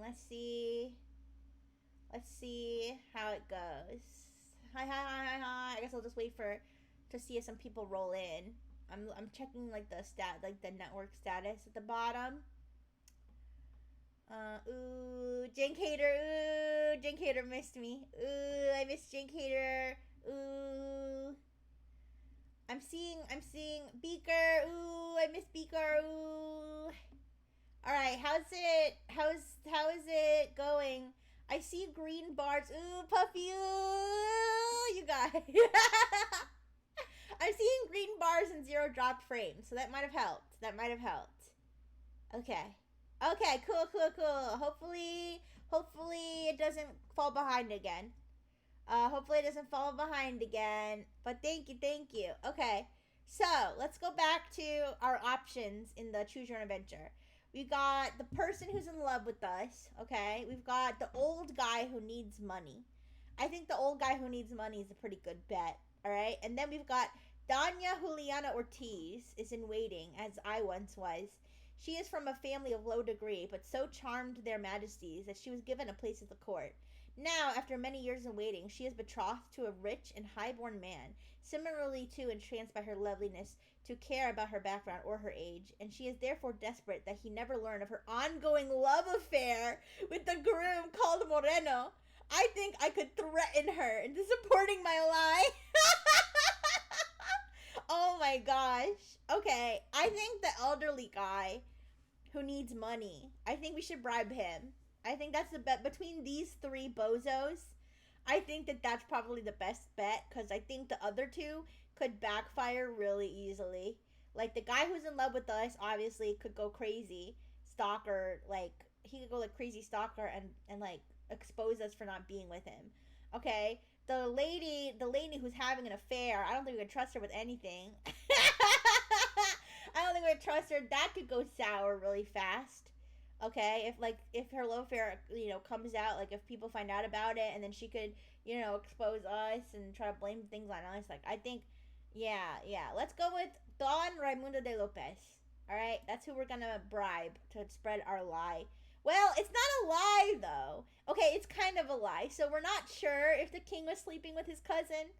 Let's see. Let's see how it goes. Hi, hi, hi, hi, hi. I guess I'll just wait for to see if some people roll in. I'm checking like the network status at the bottom. Ooh, Jink Hater. Ooh, Jink Hater missed me. Ooh, I missed Jink Hater. Ooh. I'm seeing Beaker. Ooh, I miss Beaker. Ooh. All right, how is it going? I see green bars. Ooh, Puffy. Ooh, you guys. I'm seeing green bars and 0 dropped frames, so that might have helped. That might have helped. Okay. Okay, cool, cool, cool. Hopefully it doesn't fall behind again. Hopefully it doesn't fall behind again. But thank you, thank you. Okay, so let's go back to our options in the Choose Your Own Adventure. We got the person who's in love with us. Okay, we've got the old guy who needs money. I think the old guy who needs money is a pretty good bet. All right, and then we've got Danya Juliana Ortiz is in waiting, as I once was. She is from a family of low degree, but so charmed their majesties that she was given a place at the court. Now, after many years in waiting, she is betrothed to a rich and high-born man, similarly too entranced by her loveliness to care about her background or her age, and she is therefore desperate that he never learn of her ongoing love affair with the groom called Moreno. I think I could threaten her into supporting my lie. Oh my gosh. Okay, I think the elderly guy who needs money, I think we should bribe him. I think that's the bet between these 3 bozos. I think that that's probably the best bet because I think the other 2 could backfire really easily. Like the guy who's in love with us obviously could go crazy stalker, like he could go like crazy stalker and like expose us for not being with him. Okay, the lady who's having an affair, I don't think we could trust her with anything. I don't think we could trust her. That could go sour really fast. Okay, if her love affair comes out, like if people find out about it, and then she could expose us and try to blame things on us. Like I think, yeah. Let's go with Don Raimundo de Lopez. All right, that's who we're gonna bribe to spread our lie. Well, it's not a lie though. Okay, it's kind of a lie. So we're not sure if the king was sleeping with his cousin,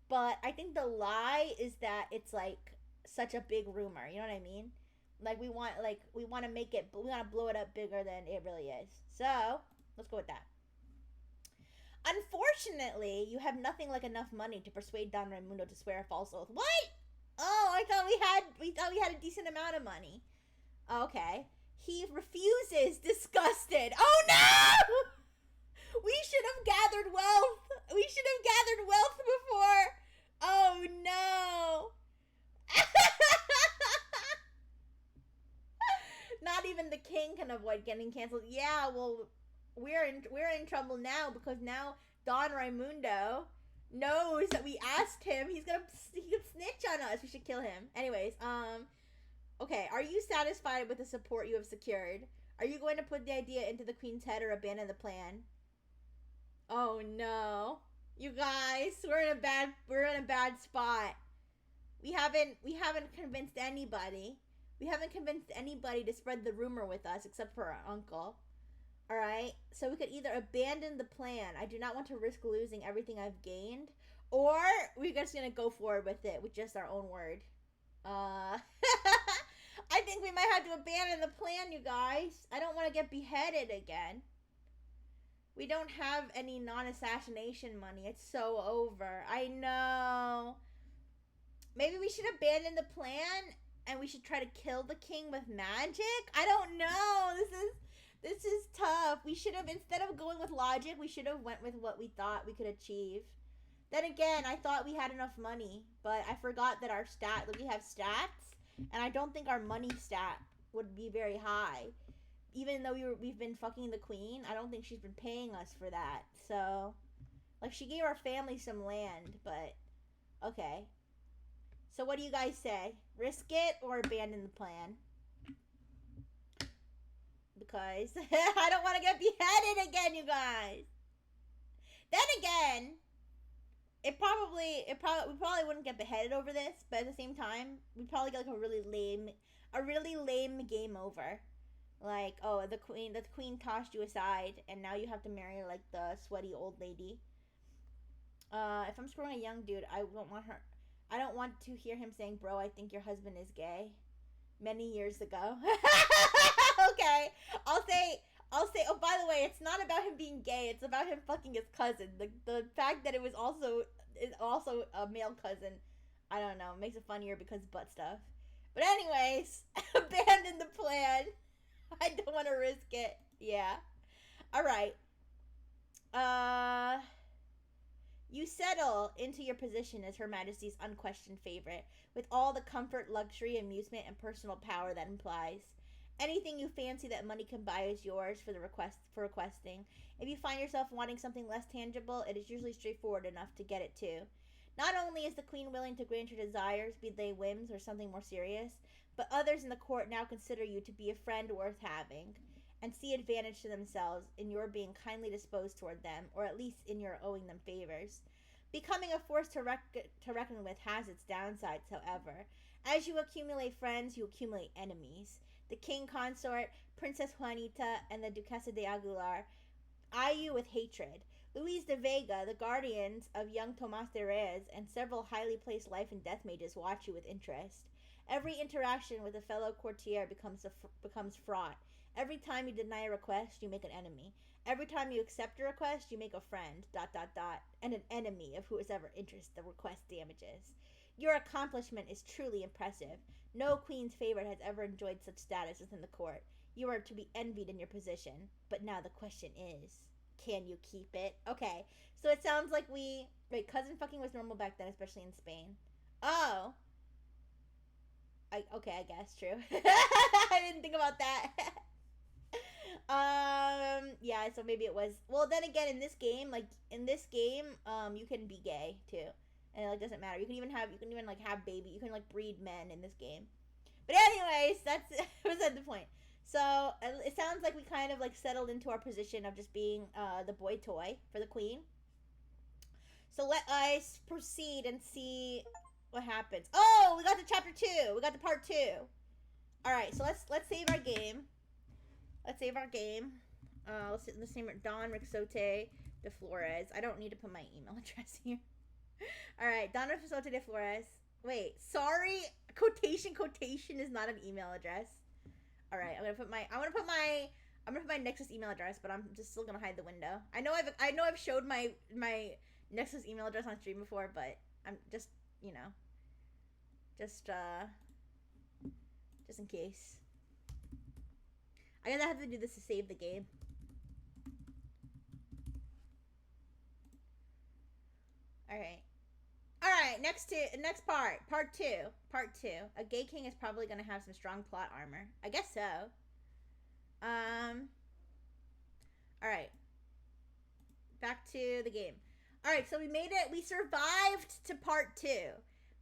but I think the lie is that it's like such a big rumor. You know what I mean? Like we want to make it, we want to blow it up bigger than it really is. So let's go with that. Unfortunately, you have nothing like enough money to persuade Don Raimundo to swear a false oath. What? Oh, I thought we had a decent amount of money. Okay. He refuses, disgusted. Oh no! We should have gathered wealth. We should have gathered wealth before. Oh no. Not even the king can avoid getting canceled. Yeah, well, we're in trouble now because now Don Raimundo knows that we asked him. He could snitch on us. We should kill him. Anyways, okay. Are you satisfied with the support you have secured? Are you going to put the idea into the queen's head or abandon the plan? Oh no, you guys, we're in a bad spot. We haven't convinced anybody. We haven't convinced anybody to spread the rumor with us except for our uncle. All right? So we could either abandon the plan. I do not want to risk losing everything I've gained, or we're just going to go forward with it with just our own word. I think we might have to abandon the plan, you guys. I don't want to get beheaded again. We don't have any non-assassination money. It's so over. I know. Maybe we should abandon the plan and we should try to kill the king with magic? I don't know. This is tough. We should have, instead of going with logic, we should have went with what we thought we could achieve. Then again, I thought we had enough money, but I forgot that we have stats, and I don't think our money stat would be very high. Even though we've been fucking the queen, I don't think she's been paying us for that. So, like, she gave our family some land, but okay. So what do you guys say? Risk it or abandon the plan? Because I don't want to get beheaded again, you guys. Then again, we probably wouldn't get beheaded over this, but at the same time, we'd probably get like a really lame game over. Like, oh, the queen tossed you aside, and now you have to marry like the sweaty old lady. If I'm screwing a young dude, I don't want her. I don't want to hear him saying, "Bro, I think your husband is gay." Many years ago. Okay, I'll say. I'll say. Oh, by the way, it's not about him being gay. It's about him fucking his cousin. The fact that it was also a male cousin. I don't know. Makes it funnier because butt stuff. But anyways, abandon the plan. I don't want to risk it. Yeah. All right. Uh, you settle into your position as Her Majesty's unquestioned favorite, with all the comfort, luxury, amusement, and personal power that implies. Anything you fancy that money can buy is yours for requesting. If you find yourself wanting something less tangible, it is usually straightforward enough to get it too. Not only is the queen willing to grant your desires, be they whims or something more serious, but others in the court now consider you to be a friend worth having, and see advantage to themselves in your being kindly disposed toward them, or at least in your owing them favors. Becoming a force to reckon with has its downsides, however. As you accumulate friends, you accumulate enemies. The king consort, Princess Juanita, and the Duquesa de Aguilar eye you with hatred. Luis de Vega, the guardians of young Tomas de Reyes, and several highly placed life and death mages watch you with interest. Every interaction with a fellow courtier becomes fraught. Every time you deny a request, you make an enemy. Every time you accept a request, you make a friend, and an enemy of whoever interest the request damages. Your accomplishment is truly impressive. No queen's favorite has ever enjoyed such status within the court. You are to be envied in your position. But now the question is, can you keep it? Okay, so it sounds like wait, cousin fucking was normal back then, especially in Spain. Oh. Okay, I guess, true. I didn't think about that. Yeah, so maybe it was. Well, then again, in this game, you can be gay too, and it like doesn't matter. You can even like have baby. You can like breed men in this game. But anyways, that's beside the point. So it sounds like we kind of like settled into our position of just being the boy toy for the queen. So let us proceed and see what happens. Oh, we got to chapter 2. We got to part 2. All right, so let's save our game. Let's save our game. Let's name it Don Rixote de Flores. I don't need to put my email address here. All right, Don Rixote de Flores. Wait, sorry. Quotation is not an email address. All right, I'm gonna put my Nexus email address, but I'm just still gonna hide the window. I know I've showed my Nexus email address on stream before, but I'm just just in case. I guess I have to do this to save the game. All right. Next part 2. A gay king is probably gonna have some strong plot armor. I guess so. All right. Back to the game. All right, so we made it. We survived to part 2.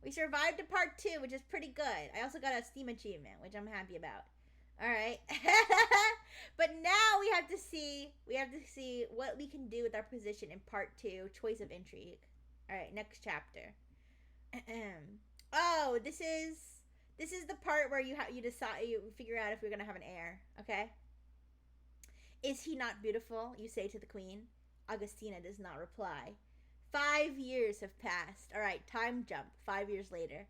Which is pretty good. I also got a Steam achievement, which I'm happy about. All right. But now we have to see what we can do with our position in part 2, choice of intrigue. All right, next chapter. Oh, this is the part where you figure out if we're gonna have an heir. Okay. Is he not beautiful? You say to the queen. Augustina does not reply. 5 years have passed. All right, time jump. 5 years later.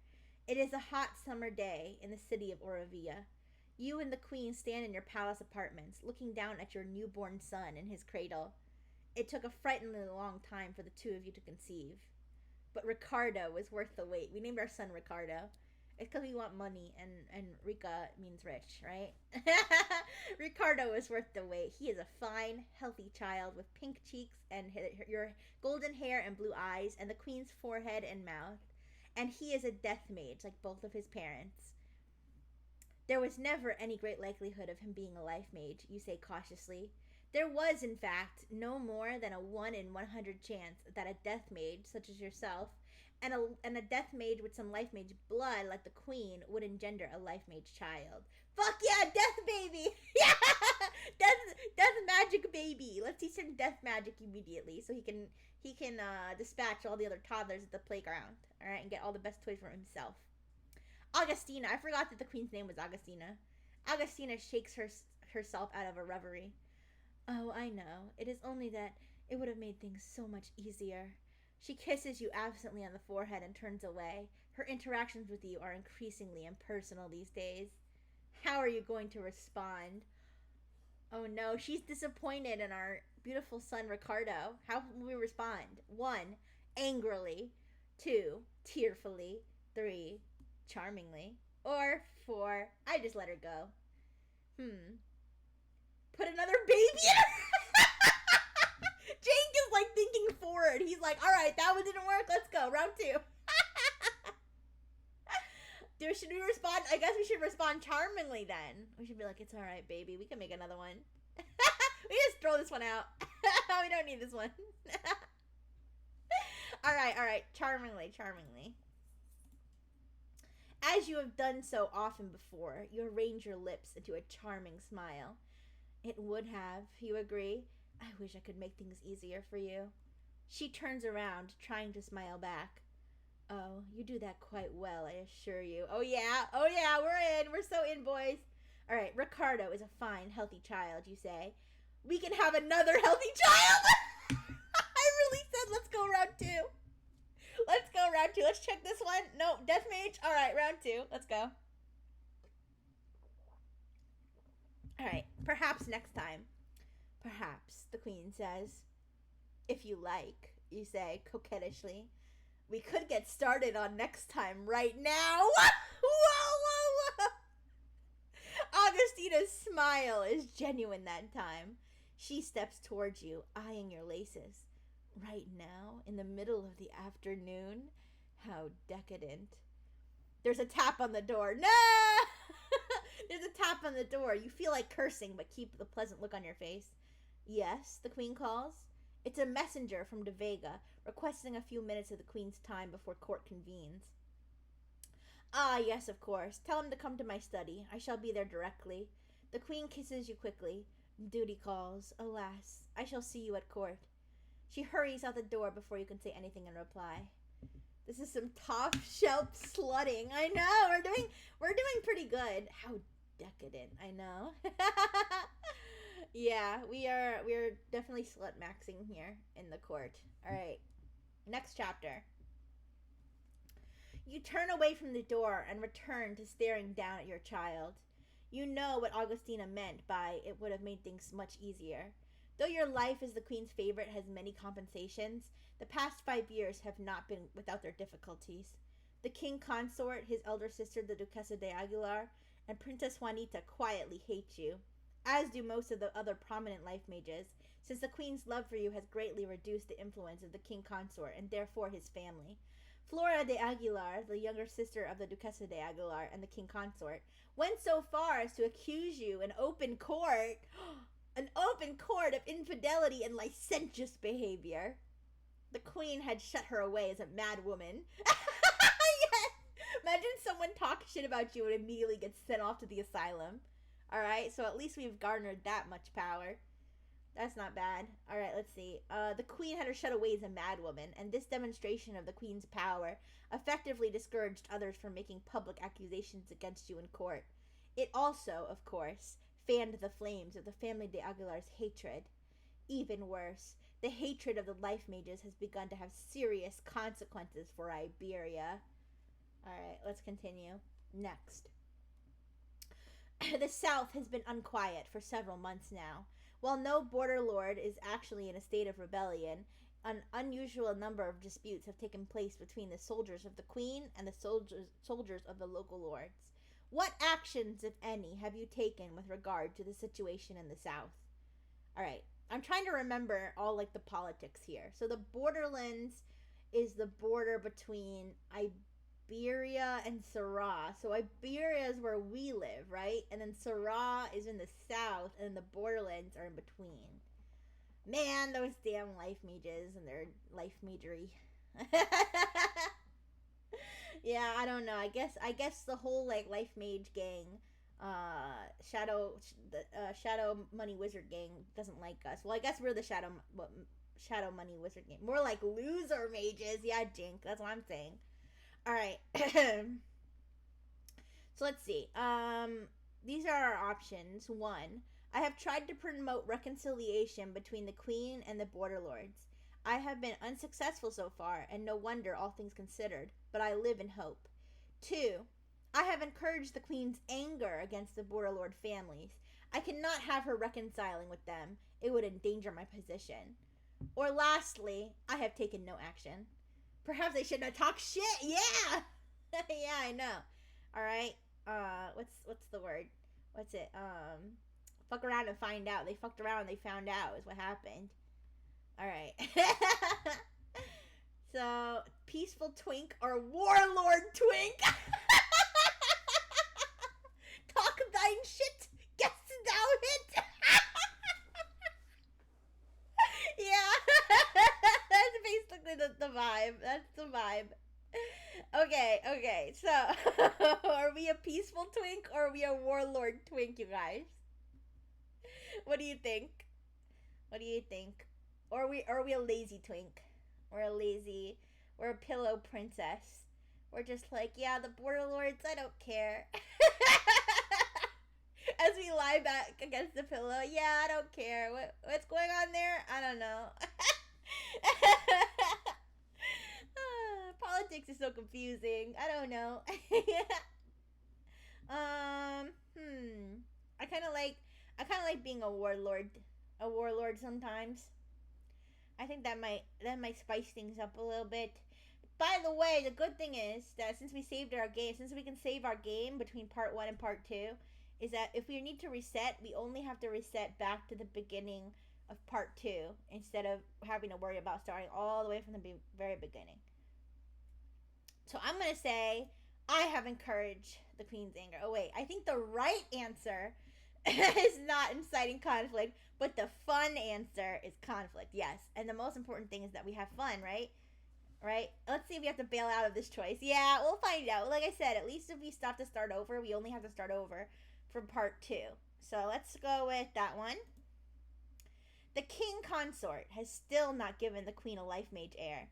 It is a hot summer day in the city of Orovilla. You and the queen stand in your palace apartments, looking down at your newborn son in his cradle. It took a frighteningly long time for the two of you to conceive. But Ricardo was worth the wait. We named our son Ricardo. It's because we want money, and Rica means rich, right? Ricardo is worth the wait. He is a fine, healthy child with pink cheeks and your golden hair and blue eyes, and the queen's forehead and mouth. And he is a death mage, like both of his parents. There was never any great likelihood of him being a life mage, you say cautiously. There was, in fact, no more than a 1 in 100 chance that a death mage, such as yourself, and a death mage with some life mage blood, like the queen, would engender a life mage child. Fuck yeah, death baby! Yeah! Death magic baby! Let's teach him death magic immediately, so he can dispatch all the other toddlers at the playground, alright, and get all the best toys for himself. Augustina, I forgot that the queen's name was Augustina. Augustina shakes herself out of a reverie. Oh, I know. It is only that it would have made things so much easier. She kisses you absently on the forehead and turns away. Her interactions with you are increasingly impersonal these days. How are you going to respond? Oh no, she's disappointed in our beautiful son Ricardo. How will we respond? 1. Angrily. 2. Tearfully. 3. Charmingly. Or 4. I just let her go. Put another baby in her. Jake is like thinking forward. He's like, alright, that one didn't work. Let's go. Round 2. Should we respond? I guess we should respond charmingly then. We should be like, it's alright, baby. We can make another one. We just throw this one out. We don't need this one. Alright. Charmingly. As you have done so often before, you arrange your lips into a charming smile. It would have, you agree? I wish I could make things easier for you. She turns around, trying to smile back. Oh, you do that quite well, I assure you. Oh yeah, we're in. We're so in, boys. All right, Ricardo is a fine, healthy child, you say. We can have another healthy child. I really said let's go round 2. Let's check this one. No, death mage. All right, round 2. Let's go. All right, perhaps next time. Perhaps, the queen says. If you like, you say coquettishly. We could get started on next time right now. Whoa. Augustina's smile is genuine that time. She steps towards you, eyeing your laces. Right now, in the middle of the afternoon? How decadent. There's a tap on the door. No! There's a tap on the door. You feel like cursing, but keep the pleasant look on your face. Yes, the queen calls. It's a messenger from De Vega, requesting a few minutes of the queen's time before court convenes. Ah, yes, of course. Tell him to come to my study. I shall be there directly. The queen kisses you quickly. Duty calls. Alas, I shall see you at court. She hurries out the door before you can say anything in reply. This is some top shelf slutting. I know, we're doing pretty good. How decadent, I know. Yeah, we're definitely slut maxing here in the court. All right, next chapter. You turn away from the door and return to staring down at your child. You know what Augustina meant by it would have made things much easier. Though your life as the queen's favorite has many compensations, the past 5 years have not been without their difficulties. The king consort, his elder sister, the Duquesa de Aguilar, and Princess Juanita quietly hate you, as do most of the other prominent life mages, since the queen's love for you has greatly reduced the influence of the king consort and therefore his family. Flora de Aguilar, the younger sister of the Duquesa de Aguilar and the king consort, went so far as to accuse you in open court, of infidelity and licentious behavior. The queen had shut her away as a mad woman. Yes. Imagine someone talks shit about you and immediately gets sent off to the asylum. Alright, so at least we've garnered that much power. That's not bad. Alright, let's see. The queen had her shut away as a mad woman, and this demonstration of the queen's power effectively discouraged others from making public accusations against you in court. It also, of course, fanned the flames of the family de Aguilar's hatred. Even worse, the hatred of the life mages has begun to have serious consequences for Iberia. Alright, let's continue. Next. The South has been unquiet for several months now. While no border lord is actually in a state of rebellion, an unusual number of disputes have taken place between the soldiers of the Queen and the soldiers of the local lords. What actions, if any, have you taken with regard to the situation in the South? Alright, I'm trying to remember all, like, the politics here. So the borderlands is the border between Iberia and Sarah. So Iberia is where we live, right? And then Sarah is in the south, and the borderlands are in between. Man, those damn life mages and their life magery. Yeah, I don't know. I guess the whole like life mage gang, shadow money wizard gang doesn't like us. Well, I guess we're the shadow money wizard gang. More like loser mages. Yeah, Jink. That's what I'm saying. All right. So let's see. These are our options. 1. I have tried to promote reconciliation between the Queen and the Border Lords. I have been unsuccessful so far, and no wonder, all things considered, but I live in hope. 2. I have encouraged the Queen's anger against the Border Lord families. I cannot have her reconciling with them. It would endanger my position. Or lastly, I have taken no action. Perhaps I should not talk shit. Yeah. Yeah, I know. All right. What's the word? What's it? Fuck around and find out. They fucked around and they found out is what happened. All right. So, peaceful twink or warlord twink? Talk thine shit. Guess thou hit. Yeah. That's basically the vibe. That's the vibe. Okay. So, are we a peaceful twink or are we a warlord twink, you guys? What do you think? Or are we a lazy twink? We're a pillow princess. We're just like, yeah, the border lords, I don't care. As we lie back against the pillow, yeah, I don't care. What's going on there? I don't know. Politics is so confusing. I don't know. I kind of like being a warlord sometimes. I think that might spice things up a little bit. By the way, the good thing is that since we can save our game between part 1 and part 2, is that if we need to reset, we only have to reset back to the beginning of part 2 instead of having to worry about starting all the way from the very beginning. So I'm going to say I have encouraged the Queen's anger. Oh wait, I think the right answer is not inciting conflict, but the fun answer is conflict. Yes, and the most important thing is that we have fun, right? Let's see if we have to bail out of this choice. Yeah, we'll find out. Like I said, at least if we stop to start over, we only have to start over from part 2. So let's go with that one. The king consort has still not given the queen a life mage heir,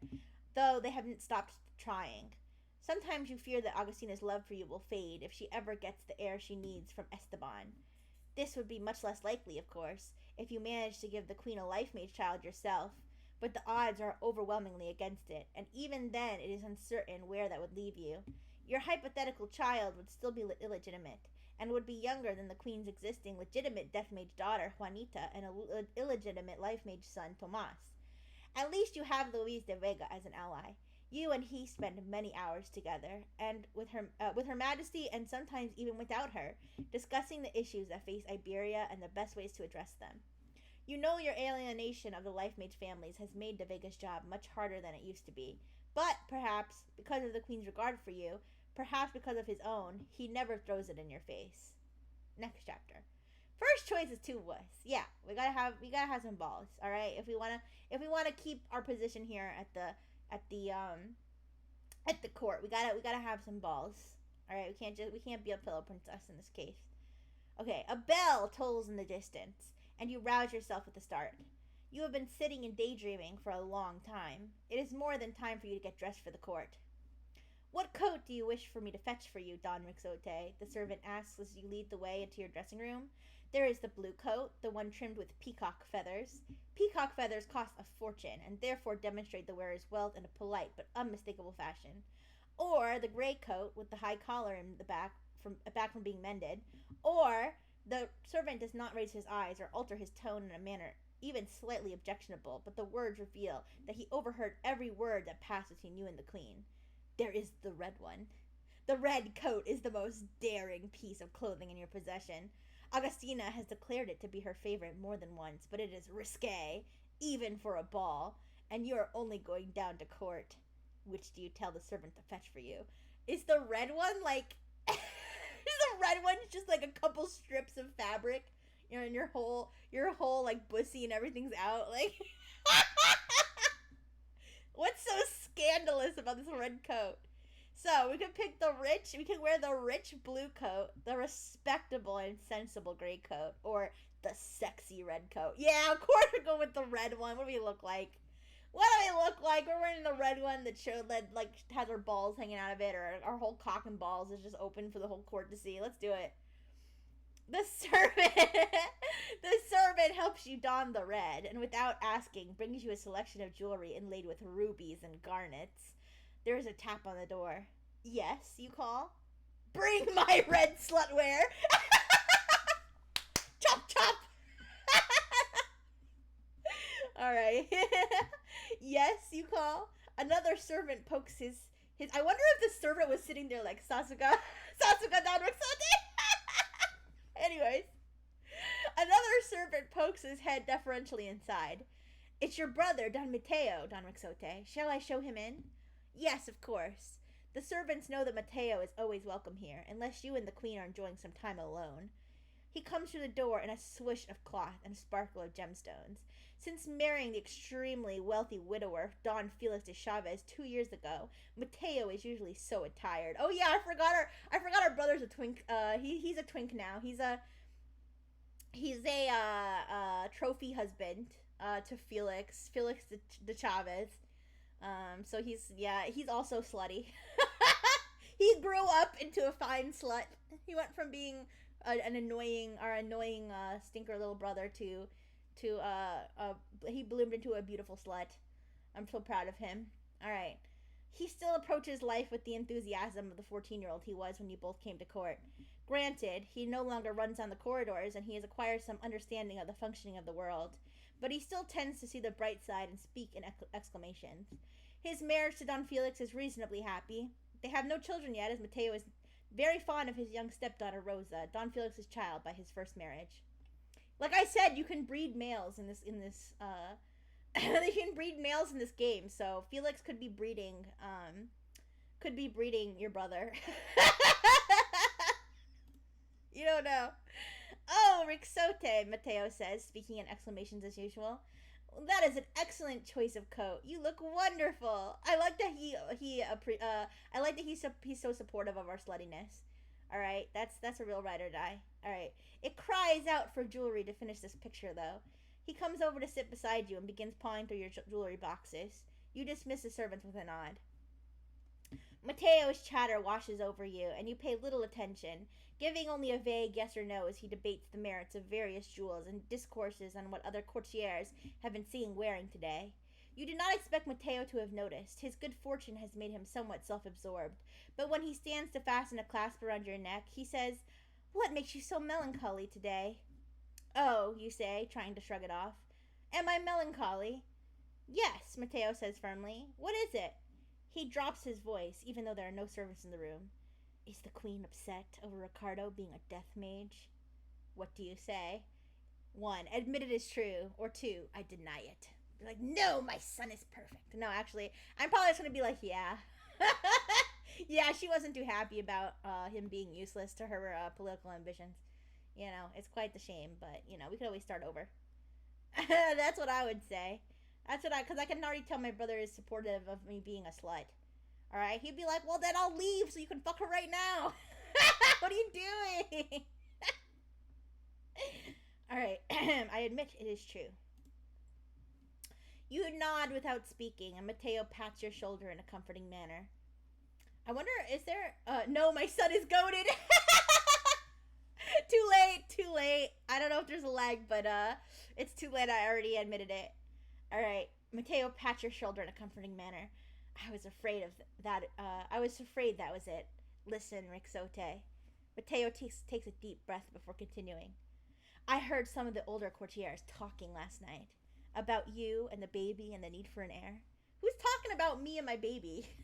though they haven't stopped trying. Sometimes you fear that Agostina's love for you will fade if she ever gets the heir she needs from Esteban. This would be much less likely, of course, if you managed to give the queen a life mage child yourself, but the odds are overwhelmingly against it, and even then it is uncertain where that would leave you. Your hypothetical child would still be illegitimate, and would be younger than the queen's existing legitimate death mage daughter, Juanita, and an illegitimate life mage son, Tomas. At least you have Luis de Vega as an ally. You and he spend many hours together, and with Her Majesty, and sometimes even without her, discussing the issues that face Iberia and the best ways to address them. You know your alienation of the life mage families has made de Vega's job much harder than it used to be, but perhaps because of the Queen's regard for you, perhaps because of his own, he never throws it in your face. Next chapter. First choice is 2 wuss. Yeah, we gotta have some balls. All right, if we wanna keep our position here at the court, we gotta have some balls. All right, we can't be a pillow princess in this case. Okay, a bell tolls in the distance, and you rouse yourself at the start. You have been sitting and daydreaming for a long time. It is more than time for you to get dressed for the court. What coat do you wish for me to fetch for you, Don Rixote? The servant asks as you lead the way into your dressing room. There is the blue coat, the one trimmed with peacock feathers. Peacock feathers cost a fortune, and therefore demonstrate the wearer's wealth in a polite but unmistakable fashion. Or the gray coat with the high collar in the back from being mended. Or the servant does not raise his eyes or alter his tone in a manner even slightly objectionable, but the words reveal that he overheard every word that passed between you and the queen. There is the red one. The red coat is the most daring piece of clothing in your possession. Agostina has declared it to be her favorite more than once, but it is risque, even for a ball, and you are only going down to court. Which do you tell the servant to fetch for you? Is the red one like... is the red one just like a couple strips of fabric? You know, and your whole like bussy and everything's out, like... What's so scandalous about this red coat? So we can wear the rich blue coat, the respectable and sensible gray coat, or the sexy red coat. Yeah, of course we're going with the red one. What do we look like? We're wearing the red one that has our balls hanging out of it, or our whole cock and balls is just open for the whole court to see. Let's do it. The servant, the servant helps you don the red, and without asking, brings you a selection of jewelry inlaid with rubies and garnets. There is a tap on the door. Yes, you call? Bring my red slutware! Chop chop! Alright. Yes, you call? Another servant pokes his. I wonder if the servant was sitting there like Sasuga. Sasuga Danrixote! Anyways. Another servant pokes his head deferentially inside. It's your brother, Don Mateo, Don Rixote. Shall I show him in? Yes, of course. The servants know that Mateo is always welcome here, unless you and the queen are enjoying some time alone. He comes through the door in a swish of cloth and a sparkle of gemstones. Since marrying the extremely wealthy widower, Don Felix de Chavez, 2 years ago, Mateo is usually so attired. Oh yeah, I forgot our brother's a twink. He's a twink now. He's a trophy husband to Felix de Chavez. So he's also slutty. He grew up into a fine slut. He went from being an annoying stinker little brother to he bloomed into a beautiful slut. I'm so proud of him. All right. He still approaches life with the enthusiasm of the 14-year-old he was when you both came to court. Granted, he no longer runs down the corridors and he has acquired some understanding of the functioning of the world, but he still tends to see the bright side and speak in exclamations. His marriage to Don Felix is reasonably happy. They have no children yet, as Mateo is very fond of his young stepdaughter Rosa, Don Felix's child by his first marriage. Like I said, you can breed males in this they can breed males in this game, so Felix could be breeding your brother. You don't know. Oh, Rixote, Mateo says, speaking in exclamations as usual. That is an excellent choice of coat. You look wonderful. I like that he's so supportive of our sluttiness. All right, that's a real ride or die. All right, it cries out for jewelry to finish this picture, though. He comes over to sit beside you and begins pawing through your jewelry boxes. You dismiss the servants with a nod. Mateo's chatter washes over you, and you pay little attention, giving only a vague yes or no as he debates the merits of various jewels and discourses on what other courtiers have been seen wearing today. You did not expect Mateo to have noticed. His good fortune has made him somewhat self-absorbed, but when he stands to fasten a clasp around your neck, he says, "What makes you so melancholy today?" "Oh," you say, trying to shrug it off. "Am I melancholy?" "Yes," Mateo says firmly. "What is it?" He drops his voice, even though there are no servants in the room. "Is the queen upset over Ricardo being a death mage?" "What do you say?" 1. Admit it is true. Or 2. I deny it. You're like, no, my son is perfect. No, actually, I'm probably just going to be like, yeah. Yeah, she wasn't too happy about him being useless to her political ambitions. You know, it's quite the shame, but, you know, we could always start over. That's what I would say. Because I can already tell my brother is supportive of me being a slut. Alright, he'd be like, well, then I'll leave so you can fuck her right now. What are you doing? Alright, I admit it is true. You nod without speaking, and Mateo pats your shoulder in a comforting manner. I wonder, is there... no, my son is goated. Too late. I don't know if there's a lag, but it's too late. I already admitted it. Alright, Mateo pats your shoulder in a comforting manner. I was afraid that was it. Listen, Rixote. Mateo takes a deep breath before continuing. I heard some of the older courtiers talking last night about you and the baby and the need for an heir. Who's talking about me and my baby?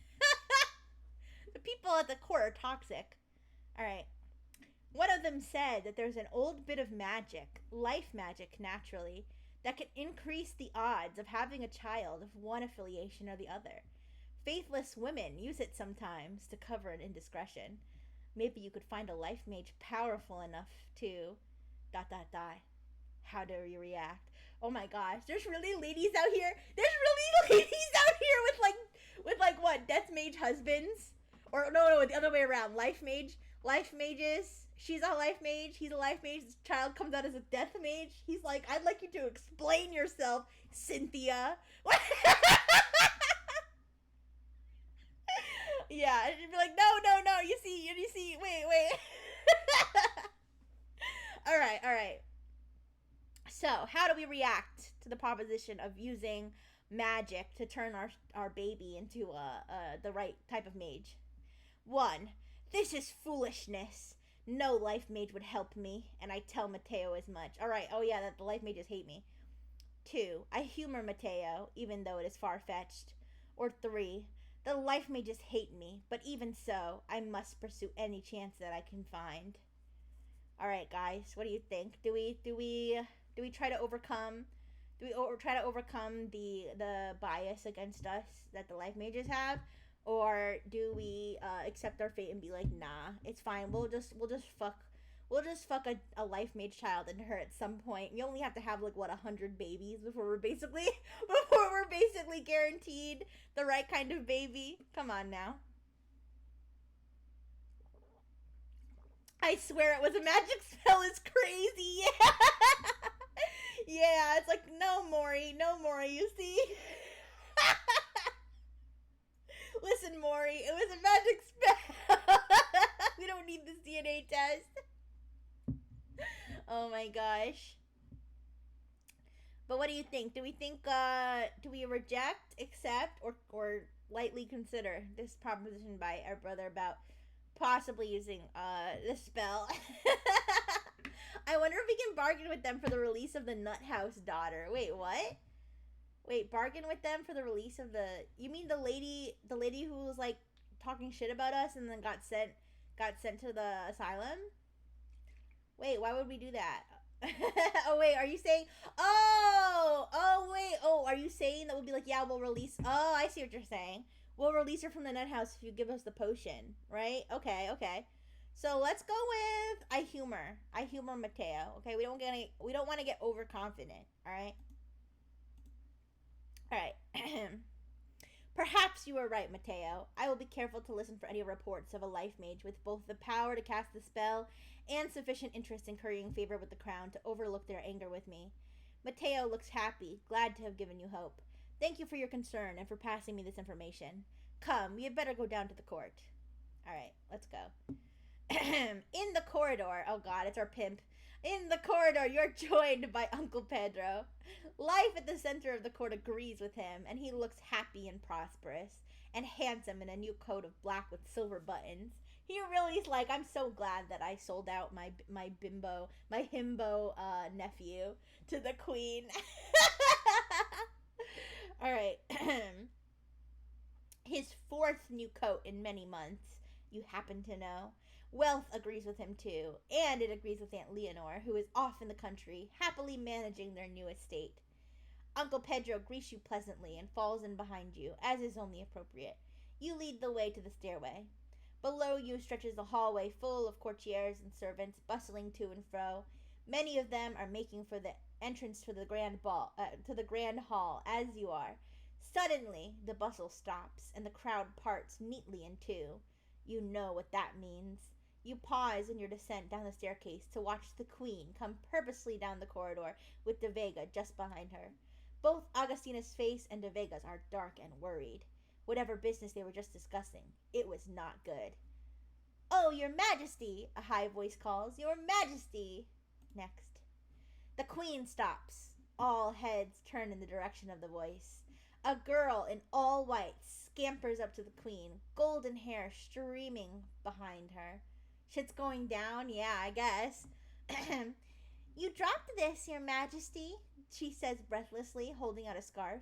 The people at the court are toxic. Alright. One of them said that there's an old bit of magic, life magic naturally, that can increase the odds of having a child of one affiliation or the other. Faithless women use it sometimes to cover an indiscretion. Maybe you could find a life mage powerful enough to... ... How do you react? Oh my gosh, there's really ladies out here. There's really ladies out here with what? Death mage husbands? Or no, the other way around. Life mages. She's a life mage. He's a life mage. This child comes out as a death mage. He's like, I'd like you to explain yourself, Cynthia. Yeah, and she'd be like, no. You see, wait. All right, all right. So, how do we react to the proposition of using magic to turn our baby into the right type of mage? 1. This is foolishness. No life mage would help me, and I tell Mateo as much. Alright, oh yeah, that the life mages hate me. 2. I humor Mateo, even though it is far fetched. Or 3. The life mages hate me, but even so, I must pursue any chance that I can find. Alright, guys, what do you think? Do we try to overcome try to overcome the bias against us that the life mages have, or do we accept our fate and be like, nah, it's fine. We'll just fuck a life mage child into her at some point. We only have to have like what 100 babies before we're basically guaranteed the right kind of baby. Come on now. I swear it was a magic spell is crazy. Yeah. Yeah, it's like, no, Maury, you see? Listen, Maury, it was a magic spell. We don't need this DNA test. Oh my gosh. But what do you think? Do we reject, accept, or lightly consider this proposition by our brother about possibly using this spell? I wonder if we can bargain with them for the release of the Nut House daughter. Wait, what? Wait, bargain with them for the release of the... You mean the lady who was like talking shit about us and then got sent to the asylum? Wait, why would we do that? Oh wait, are you saying... Oh wait, are you saying that we'll be like, yeah, we'll release... Oh, I see what you're saying. We'll release her from the Nut House if you give us the potion, right? Okay. So let's go with I humor Mateo. Okay, we don't want to get overconfident. All right. Perhaps you are right, Mateo. I will be careful to listen for any reports of a life mage with both the power to cast the spell and sufficient interest in currying favor with the crown to overlook their anger with me. Mateo looks happy, glad to have given you hope. Thank you for your concern and for passing me this information. Come, we had better go down to the court. All right, let's go. In the corridor, oh god, it's our pimp. In the corridor, you're joined by Uncle Pedro. Life at the center of the court agrees with him, and he looks happy and prosperous, and handsome in a new coat of black with silver buttons. He really is like, I'm so glad that I sold out my himbo nephew to the queen. All right. His 4th new coat in many months, you happen to know. Wealth agrees with him too, and it agrees with Aunt Leonore, who is off in the country, happily managing their new estate. Uncle Pedro greets you pleasantly and falls in behind you, as is only appropriate. You lead the way to the stairway. Below you stretches a hallway full of courtiers and servants bustling to and fro. Many of them are making for the entrance to the grand hall, as you are. Suddenly, the bustle stops, and the crowd parts neatly in two. You know what that means. You pause in your descent down the staircase to watch the queen come purposely down the corridor with De Vega just behind her. Both Augustina's face and De Vega's are dark and worried. Whatever business they were just discussing, it was not good. Oh, your majesty, a high voice calls. Your majesty. Next. The queen stops. All heads turn in the direction of the voice. A girl in all white scampers up to the queen, golden hair streaming behind her. Shit's going down? Yeah, I guess. You dropped this, your majesty, she says breathlessly, holding out a scarf.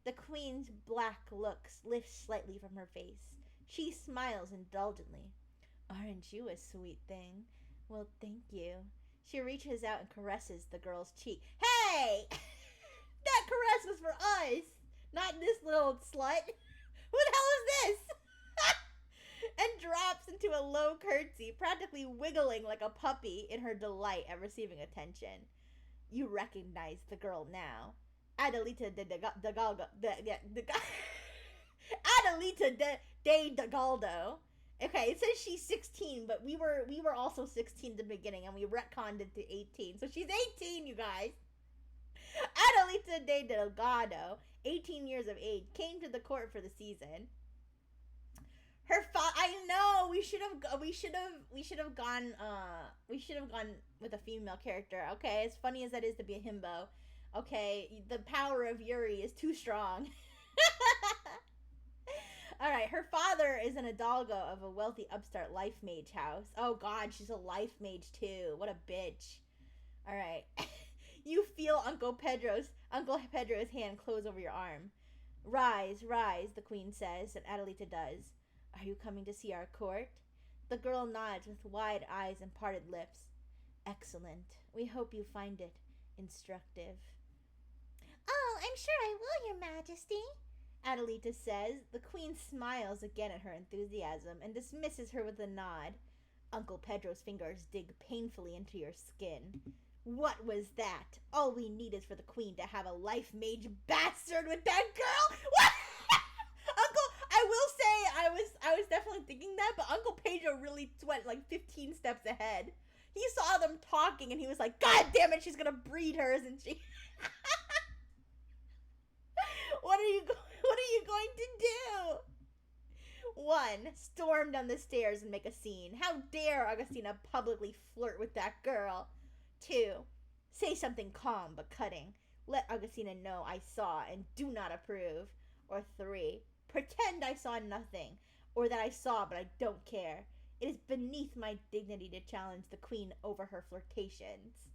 The queen's black looks lift slightly from her face. She smiles indulgently. Aren't you a sweet thing? Well, thank you. She reaches out and caresses the girl's cheek. Hey! That caress was for us! Not this little slut. Who the hell is this? And drops into a low curtsy, practically wiggling like a puppy in her delight at receiving attention. You recognize the girl now. Adelita de Galdo. Okay, it says she's 16, but we were also 16 at the beginning, and we retconned it to 18. So she's 18, you guys. Adelita de Delgado, 18 years of age, came to the court for the season. I know. We should have gone with a female character. Okay, as funny as that is to be a himbo. Okay, the power of Yuri is too strong. All right, her father is an hidalgo of a wealthy upstart life mage house. Oh God, she's a life mage too. What a bitch. All right, you feel Uncle Pedro's hand close over your arm. Rise, rise, the queen says, and Adelita does. Are you coming to see our court? The girl nods with wide eyes and parted lips. Excellent. We hope you find it instructive. Oh, I'm sure I will, Your Majesty, Adelita says. The queen smiles again at her enthusiasm and dismisses her with a nod. Uncle Pedro's fingers dig painfully into your skin. What was that? All we need is for the queen to have a life mage bastard with that girl. What? Uncle, I will say I was definitely thinking that, but Uncle Pedro really went like 15 steps ahead. He saw them talking and he was like, God damn it, she's gonna breed her, isn't she? What are you going to do? 1. Storm down the stairs and make a scene. How dare Augustina publicly flirt with that girl? 2. Say something calm but cutting. Let Augustina know I saw and do not approve. Or 3. Pretend I saw nothing, or that I saw but I don't care. It is beneath my dignity to challenge the queen over her flirtations.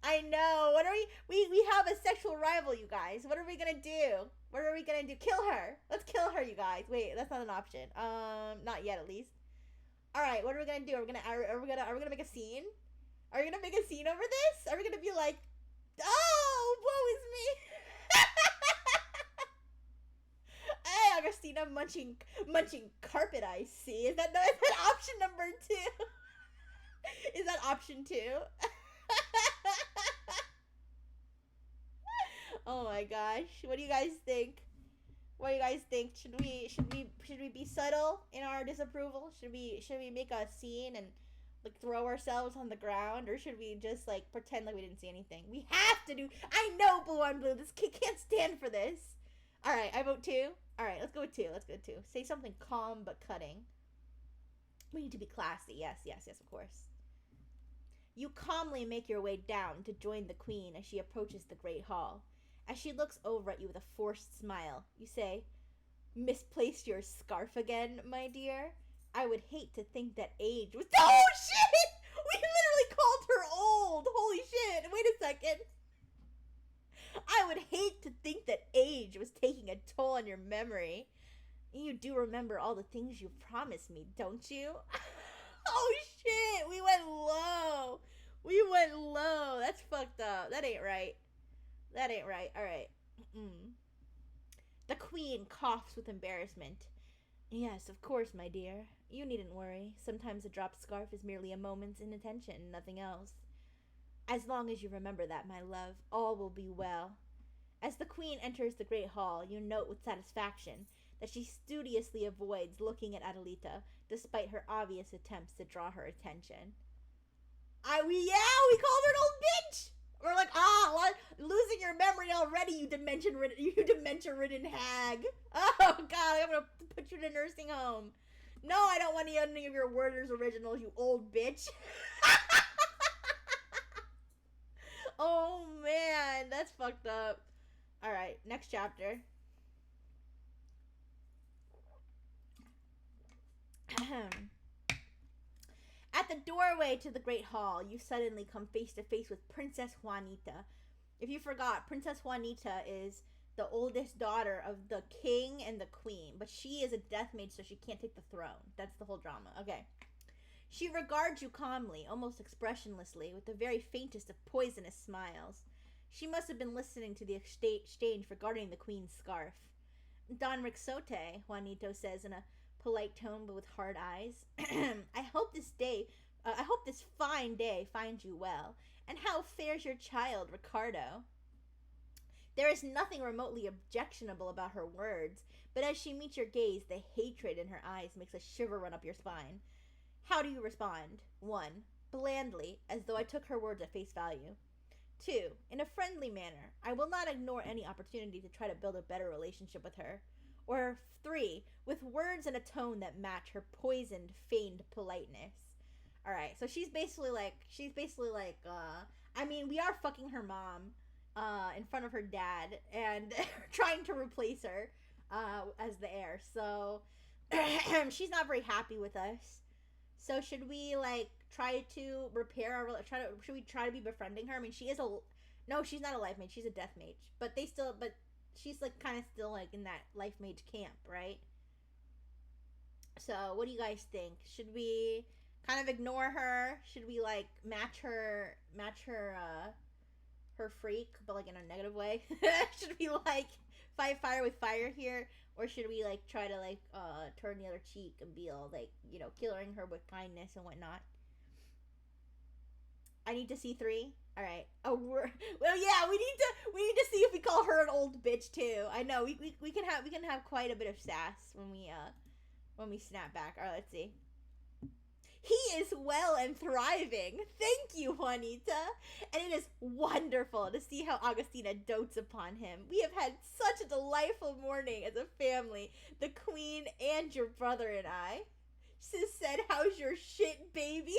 I know. What are we have a sexual rival, you guys. What are we gonna do? What are we gonna do? Kill her. Let's kill her, you guys. Wait, that's not an option. Not yet, at least. All right, what are we gonna do? Are we gonna make a scene? Are we gonna make a scene over this? Are we gonna be like, oh, woe is me? Hey, Augustina, munching carpet. I see. Is that option number 2? Is that option 2? Oh my gosh. What do you guys think? What do you guys think? Should we be subtle in our disapproval? Should we make a scene and like throw ourselves on the ground, or should we just like pretend like we didn't see anything? We have to do. I know, Blue on Blue. This kid can't stand for this. All right, I vote 2. All right, let's go with 2. Say something calm but cutting. We need to be classy. Yes, of course. You calmly make your way down to join the queen as she approaches the great hall. As she looks over at you with a forced smile, you say, misplaced your scarf again, my dear? I would hate to think that age was... Oh, shit! We literally called her old! Holy shit! Wait a second. I would hate to think that age was taking a toll on your memory. You do remember all the things you promised me, don't you? Oh, shit! We went low! That's fucked up. That ain't right. Alright. The queen coughs with embarrassment. Yes, of course, my dear. You needn't worry. Sometimes a dropped scarf is merely a moment's inattention, nothing else. As long as you remember that, my love, all will be well. As the queen enters the great hall, you note with satisfaction that she studiously avoids looking at Adelita, despite her obvious attempts to draw her attention. We called her an old bitch! We're like, what? Losing your memory already, you dementia-ridden hag. Oh, God, I'm gonna put you in a nursing home. No, I don't want any of your Werther's originals, you old bitch. Oh, man, that's fucked up. All right, next chapter. At the doorway to the great hall, you suddenly come face to face with Princess Juanita. If you forgot, Princess Juanita is the oldest daughter of the king and the queen, but she is a death mage, so she can't take the throne. That's the whole drama. Okay. She regards you calmly, almost expressionlessly, with the very faintest of poisonous smiles. She must have been listening to the exchange regarding the queen's scarf. Don Rixote, Juanito says in a polite tone but with hard eyes. I hope this fine day finds you well. And how fares your child, Ricardo? There is nothing remotely objectionable about her words, but as she meets your gaze, the hatred in her eyes makes a shiver run up your spine. How do you respond? 1. Blandly, as though I took her words at face value. 2. In a friendly manner. I will not ignore any opportunity to try to build a better relationship with her. Or 3, with words and a tone that match her poisoned, feigned politeness. All right, so she's basically like, I mean, we are fucking her mom, in front of her dad, and trying to replace her, as the heir. So she's not very happy with us. So should we like try to repair our should we try to be befriending her? I mean, she is a no, she's not a life mage. She's a death mage. But she's like kind of still like in that life mage camp, right? So, what do you guys think? Should we kind of ignore her? Should we like match her freak, but like in a negative way? Should we like fight fire with fire here, or should we like try to like turn the other cheek and be all like, you know, killing her with kindness and whatnot? I need to see 3. All right. Oh, well, yeah. We need to see if we call her an old bitch too. I know we can have quite a bit of sass when we snap back. All right, let's see. He is well and thriving. Thank you, Juanita. And it is wonderful to see how Agustina dotes upon him. We have had such a delightful morning as a family, the queen and your brother and I. Sis said, how's your shit, baby?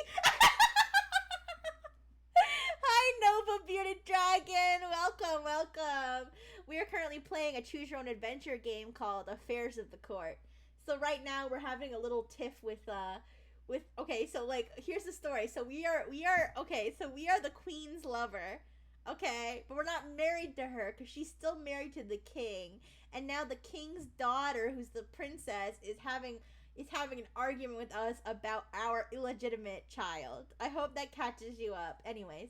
Hi, Nova Bearded Dragon. Welcome, welcome. We are currently playing a choose your own adventure game called Affairs of the Court. So right now we're having a little tiff with okay, so like here's the story. So we are the queen's lover. Okay, but we're not married to her because she's still married to the king. And now the king's daughter, who's the princess, is having an argument with us about our illegitimate child. I hope that catches you up. Anyways.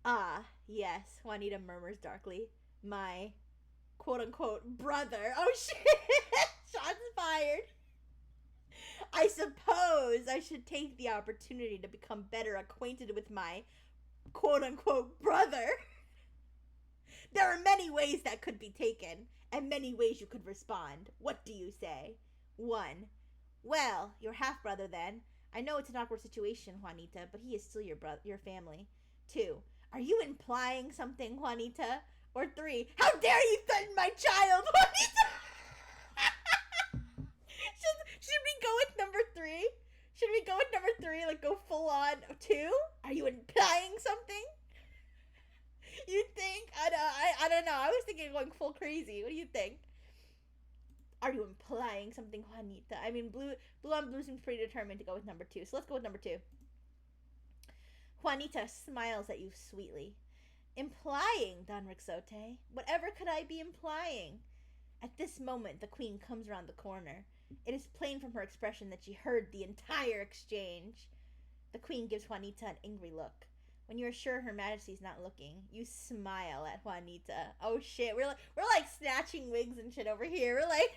Ah, yes, Juanita murmurs darkly. My quote-unquote brother. Oh shit! Shots fired. I suppose I should take the opportunity to become better acquainted with my quote-unquote brother. There are many ways that could be taken, and many ways you could respond. What do you say? 1. Well, your half-brother then. I know it's an awkward situation, Juanita, but he is still your family. 2. Are you implying something, Juanita? Or 3. How dare you threaten my child, Juanita? Should we go with number 3? Should we go with number 3? Like go full on 2? Are you implying something? You think? I don't know. I was thinking of going full crazy. What do you think? Are you implying something, Juanita? I mean, blue on blue seems pretty determined to go with number 2. So let's go with number 2. Juanita smiles at you sweetly. Implying, Don Rixote? Whatever could I be implying? At this moment, the queen comes around the corner. It is plain from her expression that she heard the entire exchange. The queen gives Juanita an angry look. When you are sure her majesty's not looking, you smile at Juanita. Oh shit, we're like snatching wigs and shit over here. We're like,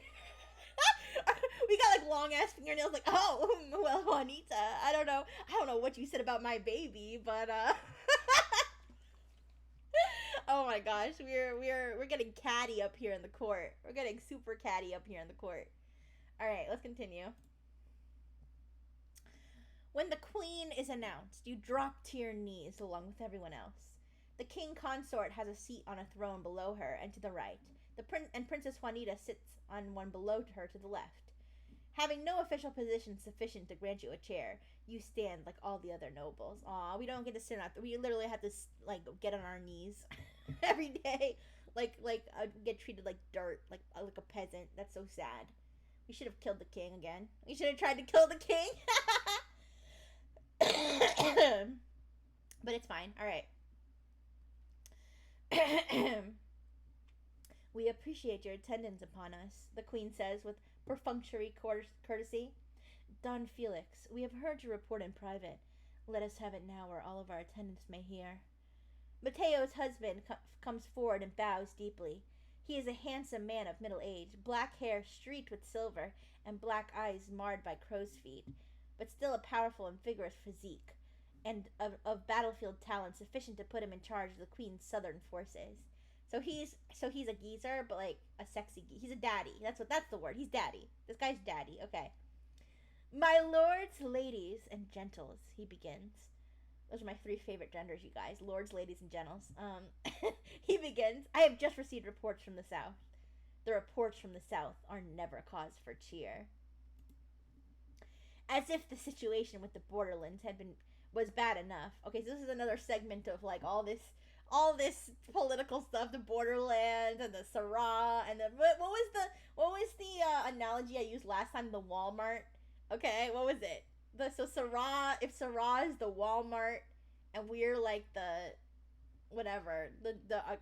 we got like long ass fingernails. Like, oh well, Juanita, I don't know what you said about my baby, but oh my gosh, we're getting catty up here in the court. We're getting super catty up here in the court. All right, let's continue. When the queen is announced, you drop to your knees along with everyone else. The king consort has a seat on a throne below her and to the right. And Princess Juanita sits on one below her to the left. Having no official position sufficient to grant you a chair, you stand like all the other nobles. Aw, we don't get to sit on. We literally have to like get on our knees every day, like get treated like dirt, like a peasant. That's so sad. We should have killed the king again. We should have tried to kill the king. But it's fine. All right. We appreciate your attendance upon us, the queen says with perfunctory courtesy. Don Felix, we have heard your report in private. Let us have it now where all of our attendants may hear. Mateo's husband comes forward and bows deeply. He is a handsome man of middle age, black hair streaked with silver, and black eyes marred by crow's feet, but still a powerful and vigorous physique, and of battlefield talent sufficient to put him in charge of the Queen's southern forces. So he's a geezer, but like a sexy geezer. He's a daddy. That's the word. He's daddy. This guy's daddy. Okay. My lords, ladies, and gentles, he begins. Those are my 3 favorite genders, you guys. Lords, ladies, and gentles. He begins. I have just received reports from the south. The reports from the south are never cause for cheer. As if the situation with the borderlands was bad enough. Okay, so this is another segment of like all this political stuff, the borderlands and the Sarah and the what was the analogy I used last time? The Walmart. Okay, what was it? So Sarah, if Sarah is the Walmart and we're like the whatever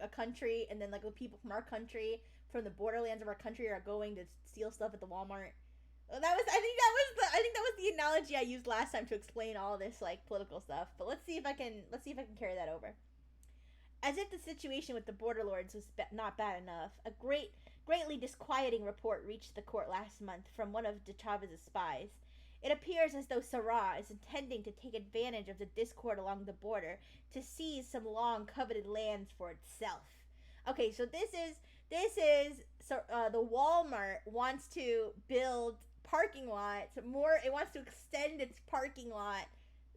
a country, and then like the people from our country from the borderlands of our country are going to steal stuff at the Walmart. I think that was the analogy I used last time to explain all this like political stuff. But let's see if I can carry that over. As if the situation with the borderlords was not bad enough, a greatly disquieting report reached the court last month from one of de Chavez's spies. It appears as though Sarah is intending to take advantage of the discord along the border to seize some long coveted lands for itself. Okay, so this is so the Walmart wants to build parking lots more. It wants to extend its parking lot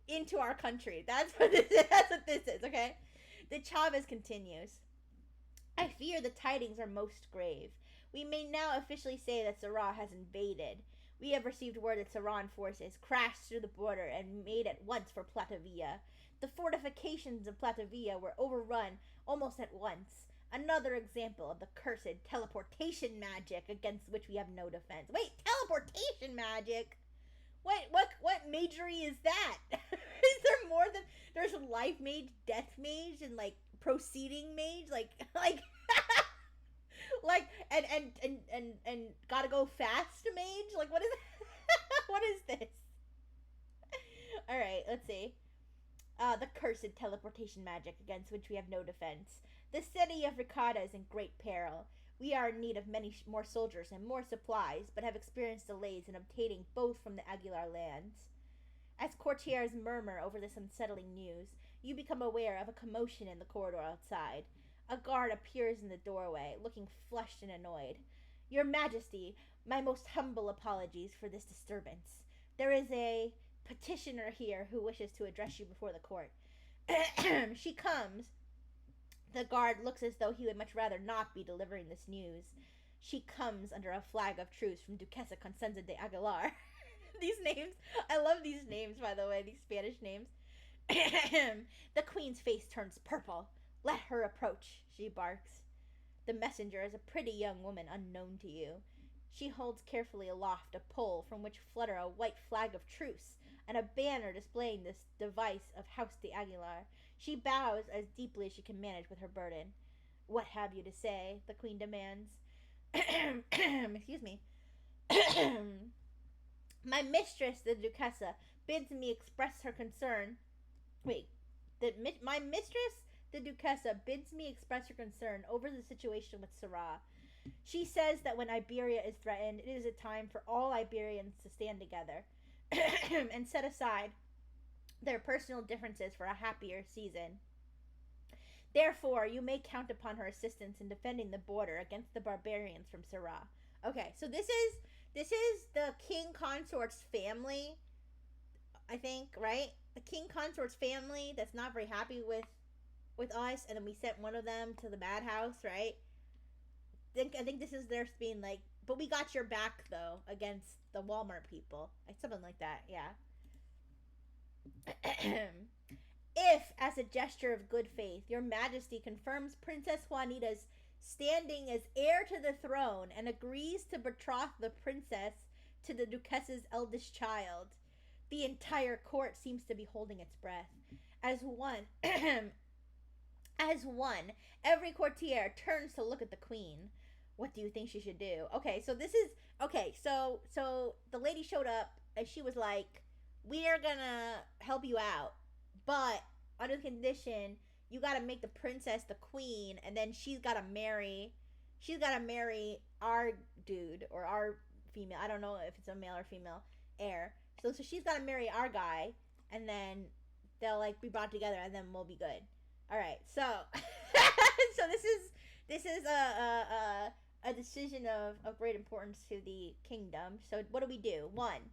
into our country. That's what this is. That's what this is. Okay. The Chavez continues. I fear the tidings are most grave. We may now officially say that Sarah has invaded. We have received word that Saran forces crashed through the border and made at once for Platavia. The fortifications of Platavia were overrun almost at once. Another example of the cursed teleportation magic against which we have no defense. Wait, teleportation magic? What magery is that? Is there more than there's life mage, death mage, and like proceeding mage, like like and gotta go fast mage? Like what is what is this? All right, let's see. The cursed teleportation magic against which we have no defense. The city of Ricada is in great peril. We are in need of many more soldiers and more supplies, but have experienced delays in obtaining both from the Aguilar lands. As courtiers murmur over this unsettling news, you become aware of a commotion in the corridor outside. A guard appears in the doorway, looking flushed and annoyed. Your Majesty, my most humble apologies for this disturbance. There is a petitioner here who wishes to address you before the court. She comes. The guard looks as though he would much rather not be delivering this news. She comes under a flag of truce from Duquesa Constanza de Aguilar. These names, I love these names, by the way, these Spanish names. The queen's face turns purple. Let her approach, she barks. The messenger is a pretty young woman unknown to you. She holds carefully aloft a pole from which flutter a white flag of truce and a banner displaying this device of House de Aguilar. She bows as deeply as she can manage with her burden. What have you to say? The queen demands. Excuse me. My mistress, the Duquesa, bids me express her concern. Wait, my mistress, the Duquesa, bids me express her concern over the situation with Sarah. She says that when Iberia is threatened, it is a time for all Iberians to stand together and set aside their personal differences for a happier season. Therefore, you may count upon her assistance in defending the border against the barbarians from Sarah. Okay, so this is the king consort's family, I think, right? The king consort's family that's not very happy with us, and then we sent one of them to the madhouse, right? I think this is theirs being like, but we got your back though against the Walmart people, like something like that, yeah. If, as a gesture of good faith, your Majesty confirms Princess Juanita's standing as heir to the throne and agrees to betroth the princess to the Duquessa's eldest child, the entire court seems to be holding its breath. As one, every courtier turns to look at the queen. What do you think she should do? Okay, so this is so the lady showed up and she was like, we're gonna help you out, but under the condition you gotta make the princess the queen, and then she's gotta marry our dude or our female, I don't know if it's a male or female heir, so she's gotta marry our guy, and then they'll like be brought together and then we'll be good. All right, so so this is a decision of great importance to the kingdom. So what do we do? 1,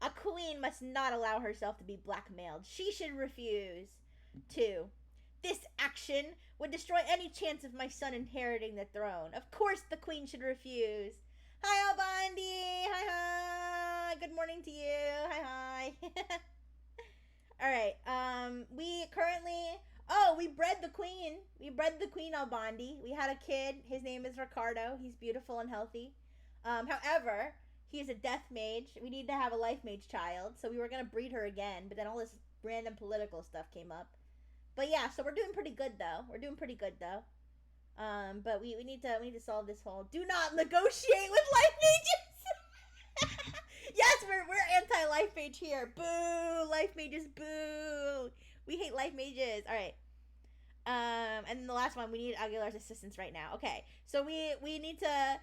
a queen must not allow herself to be blackmailed. She should refuse. 2, This action would destroy any chance of my son inheriting the throne. Of course the queen should refuse. Hi, Albandi. Hi, hi. Good morning to you. Hi, hi. All right. We currently. Oh, we bred the queen. We bred the queen Albandi. We had a kid. His name is Ricardo. He's beautiful and healthy. However, he's a death mage. We need to have a life mage child, so we were gonna breed her again, but then all this random political stuff came up. But yeah, so we're doing pretty good though. We're doing pretty good though. But we need to solve this whole do not negotiate with life mages. Yes, we're anti life mage here. Boo, life mages, boo. We hate life mages. All right. And then the last one, we need Aguilar's assistance right now. Okay, so we need to.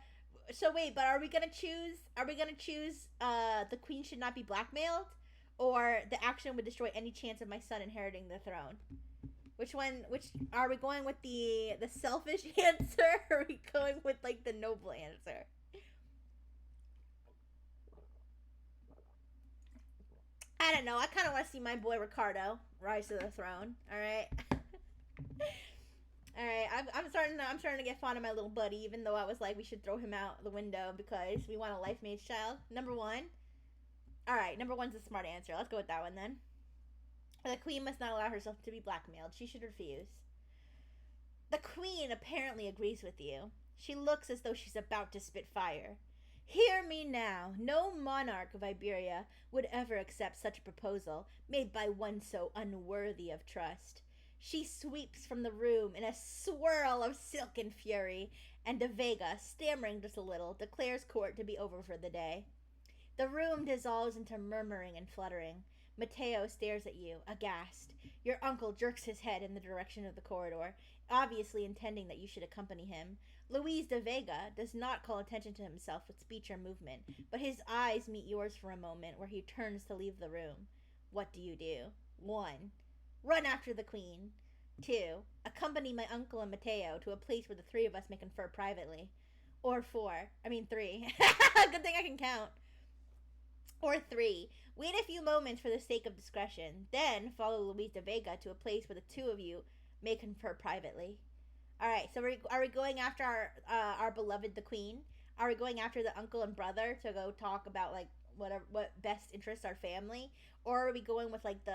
So wait, but are we gonna choose? Are we gonna choose? The queen should not be blackmailed, or the action would destroy any chance of my son inheriting the throne. Which one? Which are we going with the selfish answer, or are we going with like the noble answer? I don't know. I kind of want to see my boy Ricardo rise to the throne. All right. All right. I'm starting to get fond of my little buddy, even though I was like we should throw him out the window because we want a life mage child. Number one. All right. Number one's a smart answer. Let's go with that one then. The queen must not allow herself to be blackmailed. She should refuse. The queen apparently agrees with you. She looks as though she's about to spit fire. Hear me now. No monarch of Iberia would ever accept such a proposal made by one so unworthy of trust. She sweeps from the room in a swirl of silken fury, and De Vega, stammering just a little, declares court to be over for the day. The room dissolves into murmuring and fluttering. Mateo stares at you, aghast. Your uncle jerks his head in the direction of the corridor, obviously intending that you should accompany him. Luis de Vega does not call attention to himself with speech or movement, but his eyes meet yours for a moment where he turns to leave the room. What do you do? 1. Run after the queen. 2. Accompany my uncle and Mateo to a place where the three of us may confer privately. Or 3. Good thing I can count. Or 3. Wait a few moments for the sake of discretion. Then follow Luis de Vega to a place where the two of you may confer privately. All right. So are we going after our beloved the queen? Are we going after the uncle and brother to go talk about like what best interests our family, or are we going with like the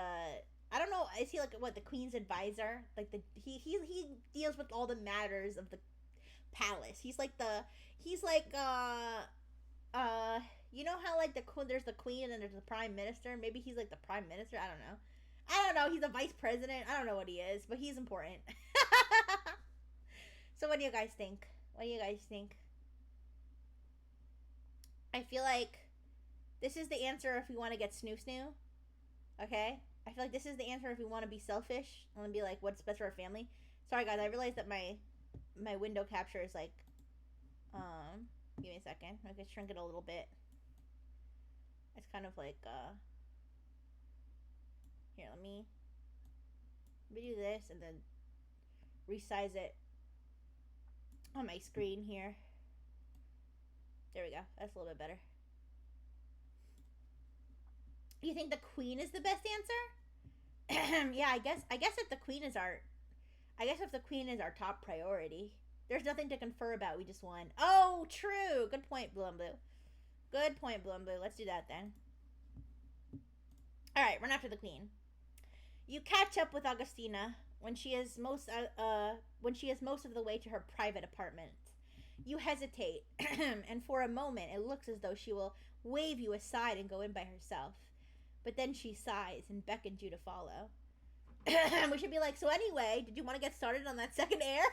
I don't know? Is he like what the queen's advisor? Like he deals with all the matters of the palace. He's like you know how like there's the queen and then there's the prime minister. Maybe he's like the prime minister. I don't know. He's a vice president. I don't know what he is, but he's important. So what do you guys think? I feel like this is the answer if we want to get snoo. Okay? I feel like this is the answer if we want to be selfish and be like, what's best for our family. Sorry guys, I realized that my window capture is like give me a second. I can shrink it a little bit. It's kind of like here, let me do this and then resize it on my screen here. There we go. That's a little bit better. You think the queen is the best answer? Yeah, I guess if the queen is our top priority, there's nothing to confer about. We just won. Oh, true. Good point, Blue and Blue. Good point, Blue and Blue. Let's do that then. All right, run after the queen. You catch up with Augustina when she is most of the way to her private apartment. You hesitate, and for a moment it looks as though she will wave you aside and go in by herself. But then she sighs and beckons you to follow. We should be like, so anyway, did you want to get started on that second air?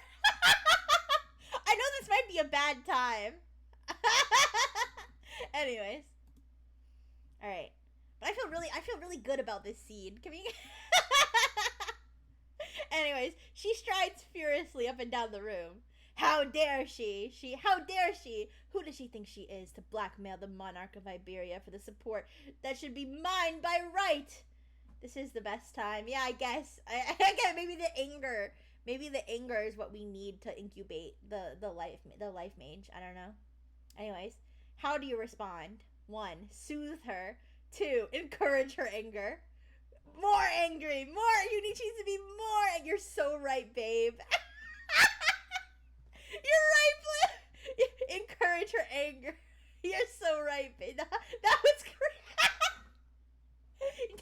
I know this might be a bad time. Anyways. Alright. But I feel really good about this scene. Can we Anyways, she strides furiously up and down the room. How dare she? How dare she? Who does she think she is to blackmail the monarch of Iberia for the support that should be mine by right? This is the best time. Yeah, I guess. I guess maybe the anger. Maybe the anger is what we need to incubate the life mage. I don't know. Anyways, how do you respond? 1. Soothe her. 2. Encourage her anger. More angry. More. You need to be more. You're so right, babe. You're right, Blue. Encourage her anger. You're so right, babe. That was crazy.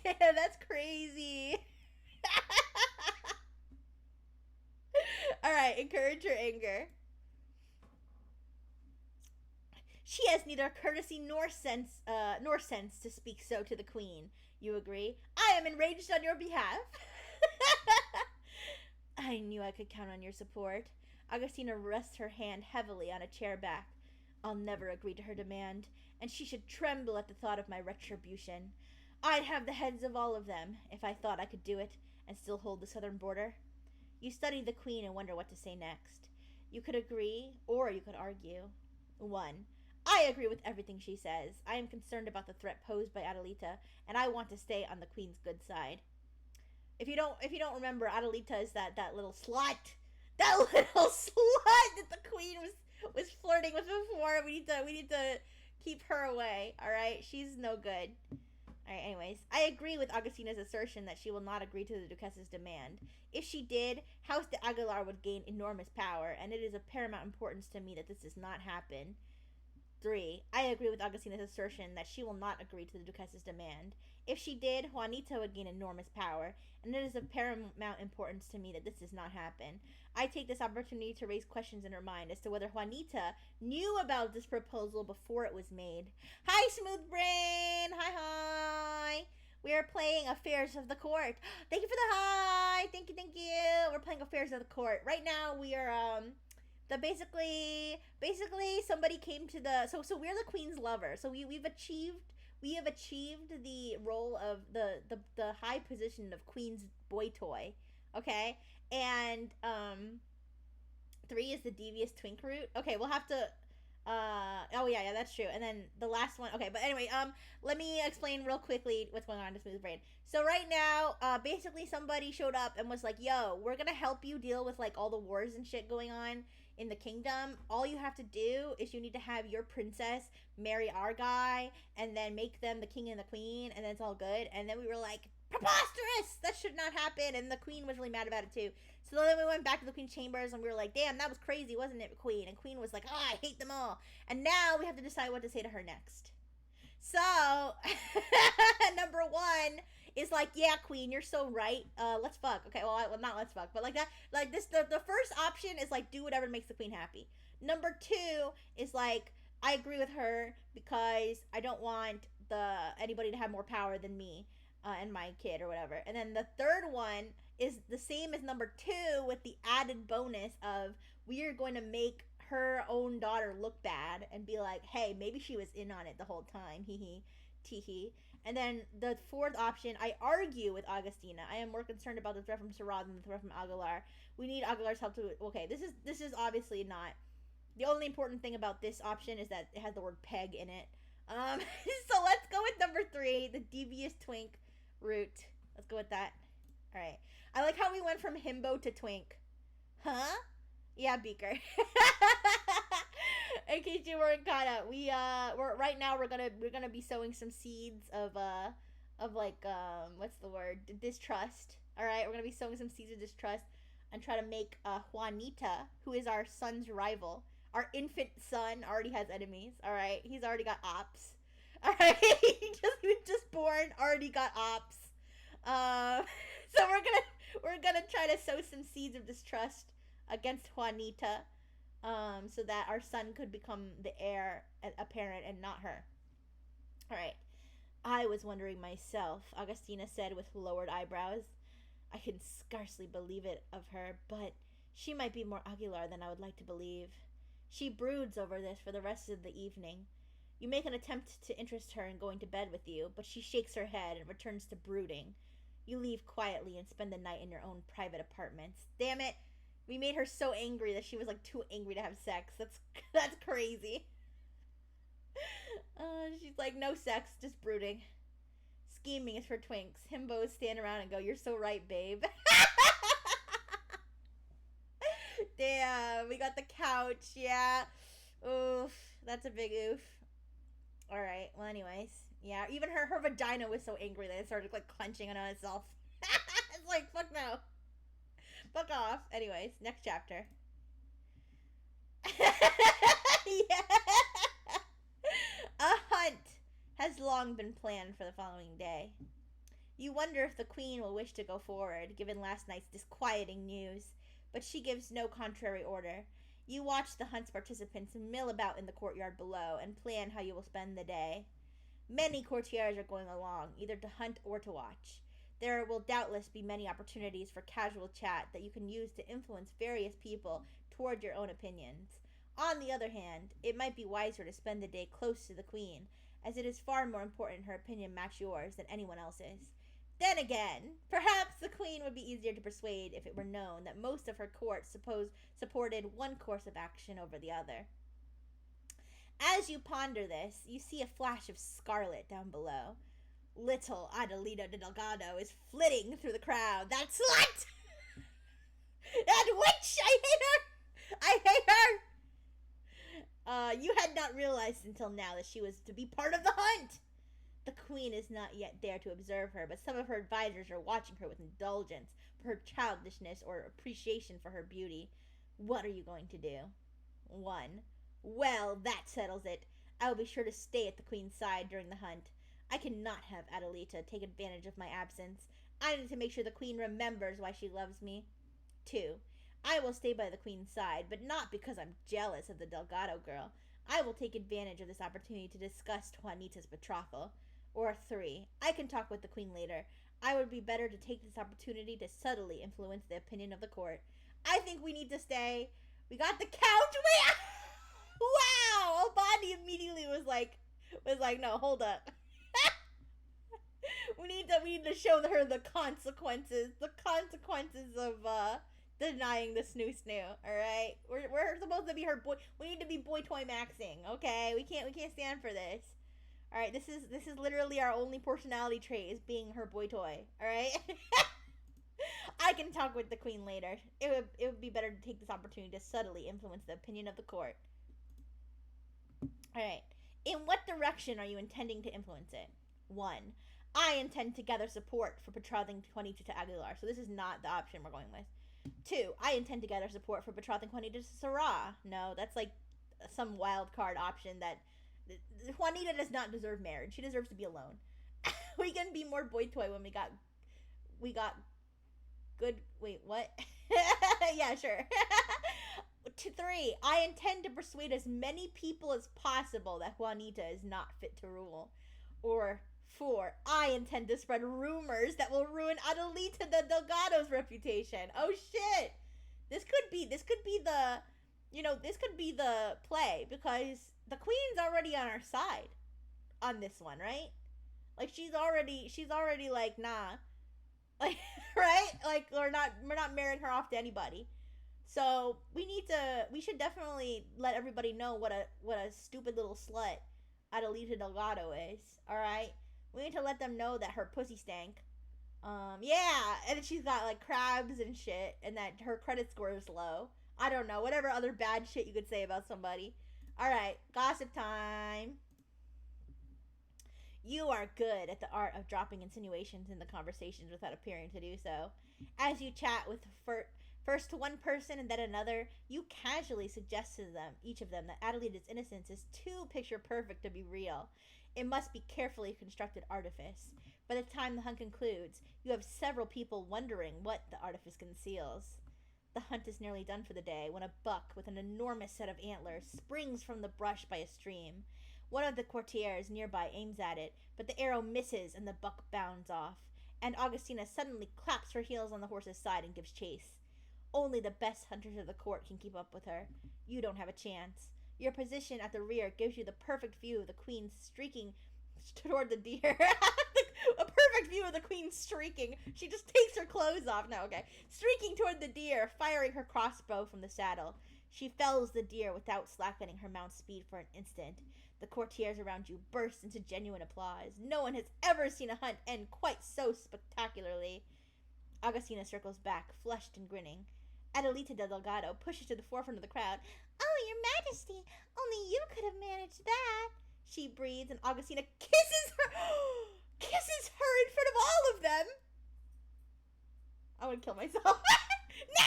Damn, that's crazy. Alright, encourage her anger. She has neither courtesy nor sense to speak so to the queen. You agree? I am enraged on your behalf. I knew I could count on your support. Augustina rests her hand heavily on a chair back. I'll never agree to her demand, and she should tremble at the thought of my retribution. I'd have the heads of all of them, if I thought I could do it, and still hold the southern border. You study the queen and wonder what to say next. You could agree, or you could argue. 1. I agree with everything she says. I am concerned about the threat posed by Adelita, and I want to stay on the queen's good side. If you don't remember, Adelita is that little slut. That little slut that the queen was flirting with before. We need to keep her away. All right, she's no good. All right. Anyways, I agree with Augustina's assertion that she will not agree to the Duquess's demand. If she did, House de Aguilar would gain enormous power, and it is of paramount importance to me that this does not happen. 3. I agree with Augustina's assertion that she will not agree to the Duquess's demand. If she did, Juanita would gain enormous power, and it is of paramount importance to me that this does not happen. I take this opportunity to raise questions in her mind as to whether Juanita knew about this proposal before it was made. Hi, Smooth Brain! Hi! We are playing Affairs of the Court. Thank you for the hi! Thank you! We're playing Affairs of the Court. Right now, we are, basically somebody came to the so we're the queen's lover. So we have achieved the role of the high position of queen's boy toy. Okay? And 3 is the devious twink route. Okay, we'll have to oh yeah, that's true. And then the last one. Okay, but anyway, let me explain real quickly what's going on to Smooth Brain. So right now, basically somebody showed up and was like, "Yo, we're gonna help you deal with like all the wars and shit going on in the kingdom. All you have to do is you need to have your princess marry our guy, and then make them the king and the queen, and then it's all good." And then we were like, "Preposterous! That should not happen." And the queen was really mad about it too. So then we went back to the queen's chambers and we were like, "Damn, that was crazy, wasn't it, queen?" And queen was like, "Oh, I hate them all." And now we have to decide what to say to her next. So, number 1 is like, "Yeah, queen, you're so right. Let's fuck." Okay, well, not let's fuck, but like that, like this, the first option is like, do whatever makes the queen happy. Number 2 is like, I agree with her because I don't want anybody to have more power than me and my kid or whatever. And then the third one is the same as number 2 with the added bonus of we are going to make her own daughter look bad and be like, "Hey, maybe she was in on it the whole time. Hee hee, tee hee." And then the 4th option, I argue with Augustina. I am more concerned about the threat from Syrah than the threat from Aguilar. We need Aguilar's help to. Okay, this is obviously not. The only important thing about this option is that it has the word peg in it. So let's go with number 3, the devious twink route. Let's go with that. All right. I like how we went from himbo to twink. Huh? Yeah, Beaker. In case you weren't caught up, we're right now we're gonna be sowing some seeds of like what's the word, distrust. All right, we're gonna be sowing some seeds of distrust and try to make Juanita, who is our son's rival, our infant son, already has enemies. All right, he's already got ops. All right, he was just born, already got ops. So we're gonna try to sow some seeds of distrust against Juanita, so that our son could become the heir apparent and not her. All right. I was wondering myself, Augustina said with lowered eyebrows. I can scarcely believe it of her, but she might be more Aguilar than I would like to believe. She broods over this for the rest of the evening. You make an attempt to interest her in going to bed with you, but she shakes her head and returns to brooding. You leave quietly and spend the night in your own private apartments. Damn it! We made her so angry that she was like too angry to have sex. That's crazy. She's like, no sex, just brooding. Scheming is for twinks. Himbos stand around and go, "You're so right, babe." Damn, we got the couch, yeah. Oof, that's a big oof. Alright, well anyways. Yeah, even her vagina was so angry that it started like clenching on itself. It's like, fuck no. Fuck off. Anyways, next chapter. Yeah. A hunt has long been planned for the following day. You wonder if the queen will wish to go forward, given last night's disquieting news, but she gives no contrary order. You watch the hunt's participants mill about in the courtyard below and plan how you will spend the day. Many courtiers are going along, either to hunt or to watch. There will doubtless be many opportunities for casual chat that you can use to influence various people toward your own opinions. On the other hand, it might be wiser to spend the day close to the queen, as it is far more important her opinion match yours than anyone else's. Then again, perhaps the queen would be easier to persuade if it were known that most of her court supported one course of action over the other. As you ponder this, you see a flash of scarlet down below. Little Adelita de Delgado is flitting through the crowd. That slut! That witch! I hate her! I hate her! You had not realized until now that she was to be part of the hunt. The queen is not yet there to observe her, but some of her advisors are watching her with indulgence for her childishness or appreciation for her beauty. What are you going to do? 1. Well, that settles it. I will be sure to stay at the queen's side during the hunt. I cannot have Adelita take advantage of my absence. I need to make sure the queen remembers why she loves me. 2. I will stay by the queen's side, but not because I'm jealous of the Delgado girl. I will take advantage of this opportunity to discuss Juanita's betrothal. Or 3. I can talk with the queen later. I would be better to take this opportunity to subtly influence the opinion of the court. I think we need to stay. We got the couch. Wow! Obadi immediately was like, no, hold up. we need to show her the consequences of denying the snoo. All right, we're supposed to be her boy. We need to be Boytoymaxxing. Okay, we can't stand for this. All right, this is literally our only personality trait is being her boy toy. All right. I can talk with the queen later. It would be better to take this opportunity to subtly influence the opinion of the court. All right. In what direction are you intending to influence it? 1. I intend to gather support for betrothing Juanita to Aguilar. So this is not the option we're going with. 2. I intend to gather support for betrothing Juanita to Sarah. No, that's like some wild card option that Juanita does not deserve marriage. She deserves to be alone. We can be more boy toy when we got good. Wait, what? Yeah, sure. 3. I intend to persuade as many people as possible that Juanita is not fit to rule. Or 4. I intend to spread rumors that will ruin Adelita de Delgado's reputation. Oh shit! This could be the, this could be the play because the queen's already on our side on this one, right? Like she's already like, nah. Like, right? Like we're not marrying her off to anybody. So we should definitely let everybody know what a stupid little slut Adelita Delgado is. All right, we need to let them know that her pussy stank. Yeah, and she's got like crabs and shit, and that her credit score is low. I don't know, whatever other bad shit you could say about somebody. All right, gossip time. You are good at the art of dropping insinuations in the conversations without appearing to do so. As you chat with first to one person and then another, you casually suggest to each of them, that Adelita's innocence is too picture perfect to be real. It must be carefully constructed artifice. By the time the hunt concludes, you have several people wondering what the artifice conceals. The hunt is nearly done for the day when a buck with an enormous set of antlers springs from the brush by a stream. One of the courtiers nearby aims at it, but the arrow misses and the buck bounds off, and Augustina suddenly claps her heels on the horse's side and gives chase. Only the best hunters of the court can keep up with her. You don't have a chance. Your position at the rear gives you the perfect view of the queen streaking toward the deer. A perfect view of the queen streaking. She just takes her clothes off. No, okay. Streaking toward the deer, firing her crossbow from the saddle. She fells the deer without slackening her mount's speed for an instant. The courtiers around you burst into genuine applause. No one has ever seen a hunt end quite so spectacularly. Augustina circles back, flushed and grinning. Adelita de Delgado pushes to the forefront of the crowd. Oh, your majesty, only you could have managed that. She breathes, and Augustina kisses her. Kisses her in front of all of them. I would kill myself. No!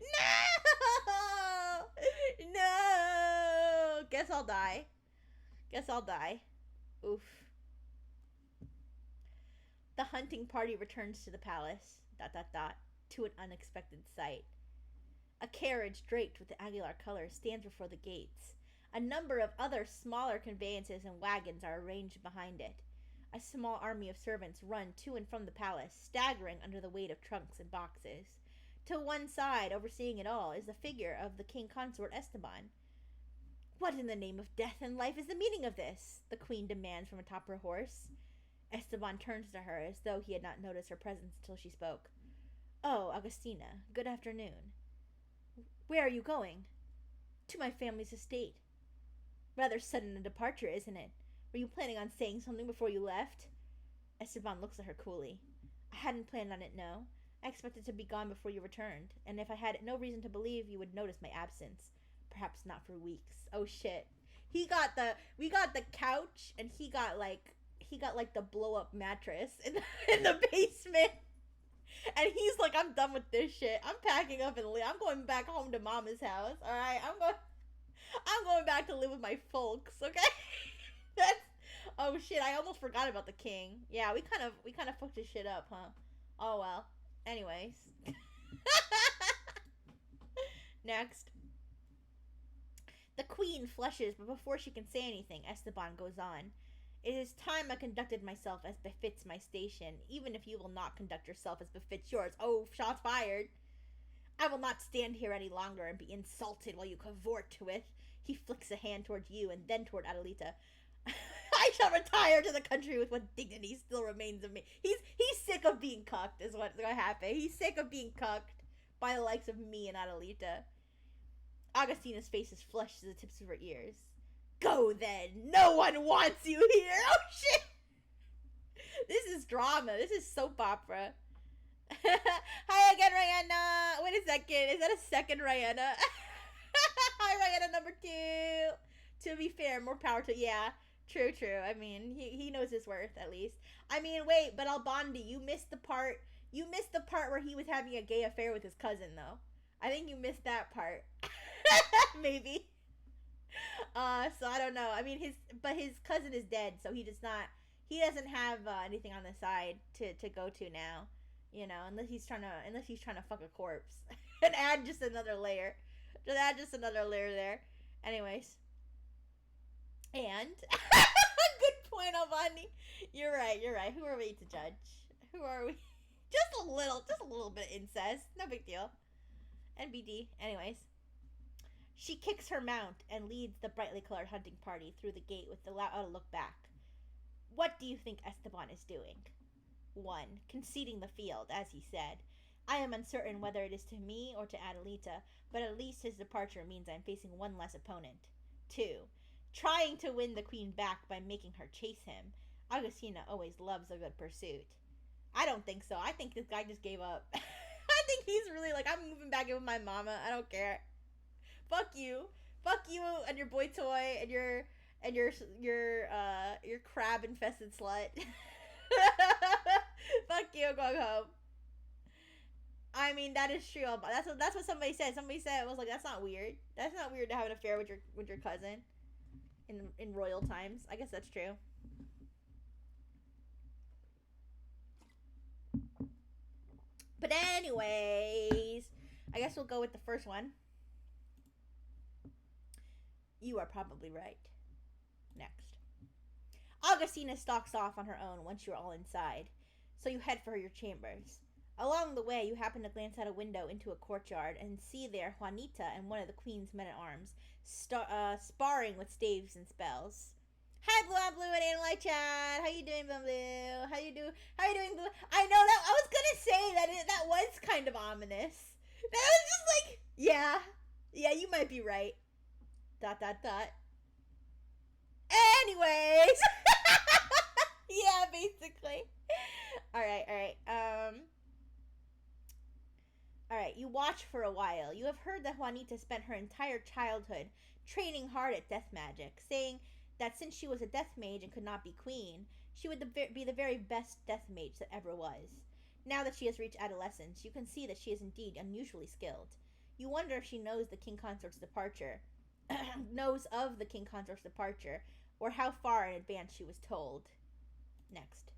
No! No! Guess I'll die. Guess I'll die. Oof. The hunting party returns to the palace. ... To an unexpected sight. A carriage draped with the Aguilar colors stands before the gates. A number of other smaller conveyances and wagons are arranged behind it. A small army of servants run to and from the palace, staggering under the weight of trunks and boxes. To one side, overseeing it all, is the figure of the king consort Esteban. What in the name of death and life is the meaning of this? The queen demands from atop her horse. Esteban turns to her as though he had not noticed her presence until she spoke. Oh, Augustina, good afternoon. Where are you going? To my family's estate. Rather sudden a departure, isn't it? Were you planning on saying something before you left? Esteban looks at her coolly. I hadn't planned on it, no. I expected to be gone before you returned, and if I had no reason to believe you would notice my absence. Perhaps not for weeks. Oh shit. We got the couch, and he got like the blow up mattress in the basement. And he's like, I'm done with this shit. I'm packing up and I'm going back home to mama's house. All right, I'm going back to live with my folks. Okay, that's. Oh shit, I almost forgot about the king. Yeah, we kind of fucked his shit up, huh? Oh well. Anyways, next. The queen flushes, but before she can say anything, Esteban goes on. It is time I conducted myself as befits my station, even if you will not conduct yourself as befits yours. Oh, shots fired. I will not stand here any longer and be insulted while you cavort to it. He flicks a hand toward you and then toward Adelita. I shall retire to the country with what dignity still remains of me. He's sick of being cucked, is what's going to happen. He's sick of being cucked by the likes of me and Adelita. Augustina's face is flushed to the tips of her ears. Go then. No one wants you here. Oh shit. This is drama. This is soap opera. Hi again, Rihanna. Wait a second. Is that a second Rihanna? Hi, Rihanna number 2. To be fair, more power to... Yeah, true. I mean, he knows his worth, at least. I mean, wait, but Albandi, you missed the part where he was having a gay affair with his cousin, though. I think you missed that part. Maybe. So I don't know. I mean, his cousin is dead, so he doesn't have anything on the side to go to now, you know, unless he's trying to fuck a corpse and add just another layer. Just add just another layer there. Anyways. And good point, Albani. You're right. Who are we to judge? Who are we? Just a little bit of incest. No big deal. NBD. Anyways. She kicks her mount and leads the brightly colored hunting party through the gate with the look back. What do you think Esteban is doing? 1. Conceding the field, as he said. I am uncertain whether it is to me or to Adelita, but at least his departure means I'm facing one less opponent. 2. Trying to win the queen back by making her chase him. Augustina always loves a good pursuit. I don't think so. I think this guy just gave up. I think he's really like, I'm moving back in with my mama. I don't care. Fuck you and your boy toy and your crab infested slut. Fuck you, I'm going home. I mean, that is true. That's what somebody said. Somebody said it was like, that's not weird. That's not weird to have an affair with your cousin in royal times. I guess that's true. But anyways, I guess we'll go with the first one. You are probably right. Next. Augustina stalks off on her own once you're all inside, so you head for your chambers. Along the way, you happen to glance out a window into a courtyard and see there Juanita and one of the queen's men-at-arms sparring with staves and spells. Hi, Blue and Analyte Chat. How you doing, Blue? How you doing, Blue? I know that I was gonna say that was kind of ominous. That was just like, yeah, you might be right. ... Anyways. Yeah, basically. Alright. Alright, you watch for a while. You have heard that Juanita spent her entire childhood training hard at death magic, saying that since she was a death mage and could not be queen, she would be the very best death mage that ever was. Now that she has reached adolescence, you can see that she is indeed unusually skilled. You wonder if she knows the king consort's departure, knows of the king consort's departure, or how far in advance she was told. Next.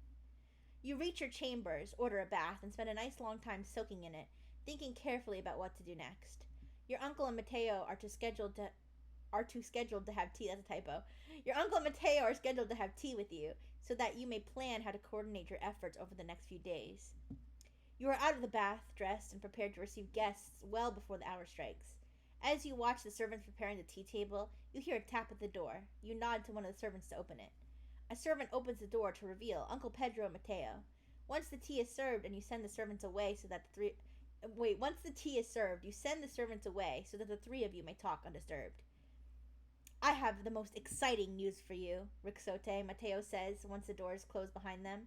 You reach your chambers, order a bath, and spend a nice long time soaking in it, thinking carefully about what to do next. Your uncle and Mateo are scheduled to have tea. That's a typo. Your uncle and Mateo are scheduled to have tea with you, so that you may plan how to coordinate your efforts over the next few days. You are out of the bath, dressed, and prepared to receive guests well before the hour strikes. As you watch the servants preparing the tea table, you hear a tap at the door. You nod to one of the servants to open it. A servant opens the door to reveal Uncle Pedro and Mateo. Once the tea is served, and you send the servants away so that once the tea is served, you send the servants away so that the three of you may talk undisturbed. I have the most exciting news for you, Rixote, Mateo says once the doors close behind them.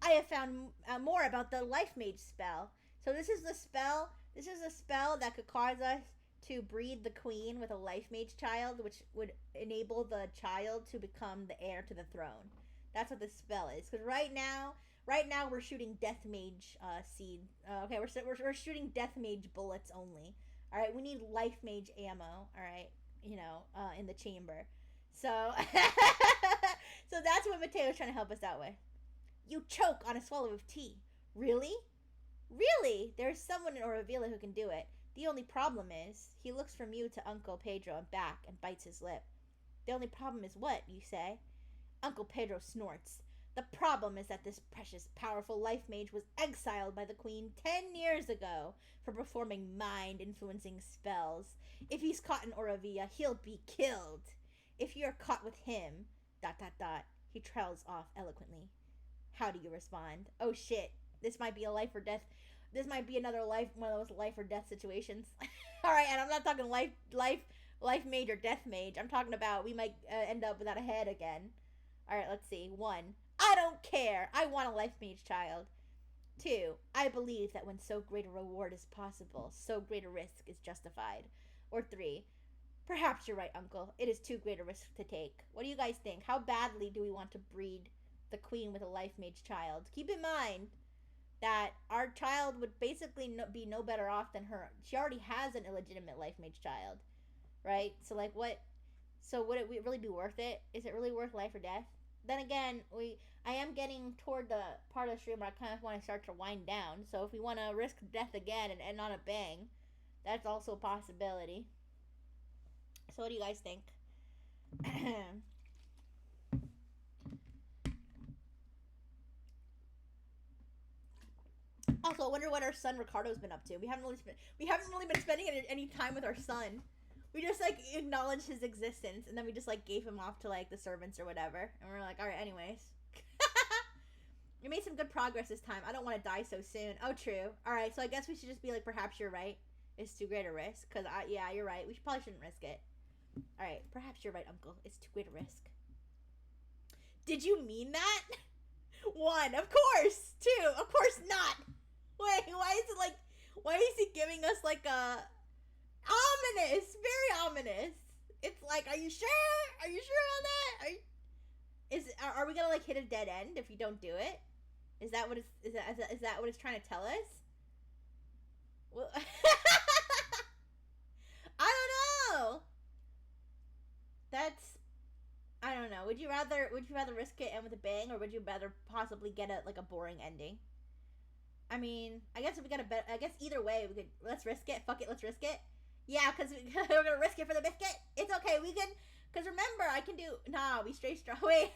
I have found more about the life mage spell. So this is a spell that could cause us to breed the queen with a life mage child, which would enable the child to become the heir to the throne. That's what this spell is. Because right now we're shooting death mage seed. Okay, we're shooting death mage bullets only. All right, we need life mage ammo. All right, in the chamber. So so that's what Mateo's trying to help us out with. You choke on a swallow of tea. Really? Really? There's someone in Orovilla who can do it. The only problem is, he looks from you to Uncle Pedro and back and bites his lip. The only problem is what, you say? Uncle Pedro snorts. The problem is that this precious, powerful life mage was exiled by the queen 10 years ago for performing mind-influencing spells. If he's caught in Orovilla, he'll be killed. If you're caught with him, ... He trails off eloquently. How do you respond? Oh shit, this might be a life or death. This might be one of those life or death situations. Alright, and I'm not talking life mage or death mage. I'm talking about we might end up without a head again. Alright, let's see. 1. I don't care. I want a life mage child. 2. I believe that when so great a reward is possible, so great a risk is justified. Or 3. Perhaps you're right, Uncle. It is too great a risk to take. What do you guys think? How badly do we want to breed the queen with a life mage child? Keep in mind that our child would basically be no better off than her. She already has an illegitimate life mage child, right? So like what? So would it really be worth it? Is it really worth life or death? Then again, I am getting toward the part of the stream where I kind of want to start to wind down. So if we want to risk death again and end on a bang, that's also a possibility. So what do you guys think? Also, I wonder what our son Ricardo's been up to. We haven't really been spending any time with our son. We just like acknowledged his existence, and then we just like gave him off to like the servants or whatever, and we're like, all right, anyways. We made some good progress this time. I don't want to die so soon. Oh, true. All right, so I guess we should just be like, perhaps you're right. It's too great a risk, cause yeah, you're right. We probably shouldn't risk it. All right, perhaps you're right, Uncle. It's too great a risk. Did you mean that? 1, of course. 2, of course not. Wait, why is he giving us like a ominous, very ominous? It's like, are you sure? Are you sure on that? Are we gonna like hit a dead end if we don't do it? Is that what it's trying to tell us? Well, I don't know. I don't know. Would you rather risk it and with a bang, or would you rather possibly get a boring ending? I mean, I guess if we got a bet, I guess either way we could. Let's risk it. Fuck it. Let's risk it. Yeah, because we're gonna risk it for the biscuit. It's okay. We can. Because remember, I can do. Nah, we straight straw. Wait.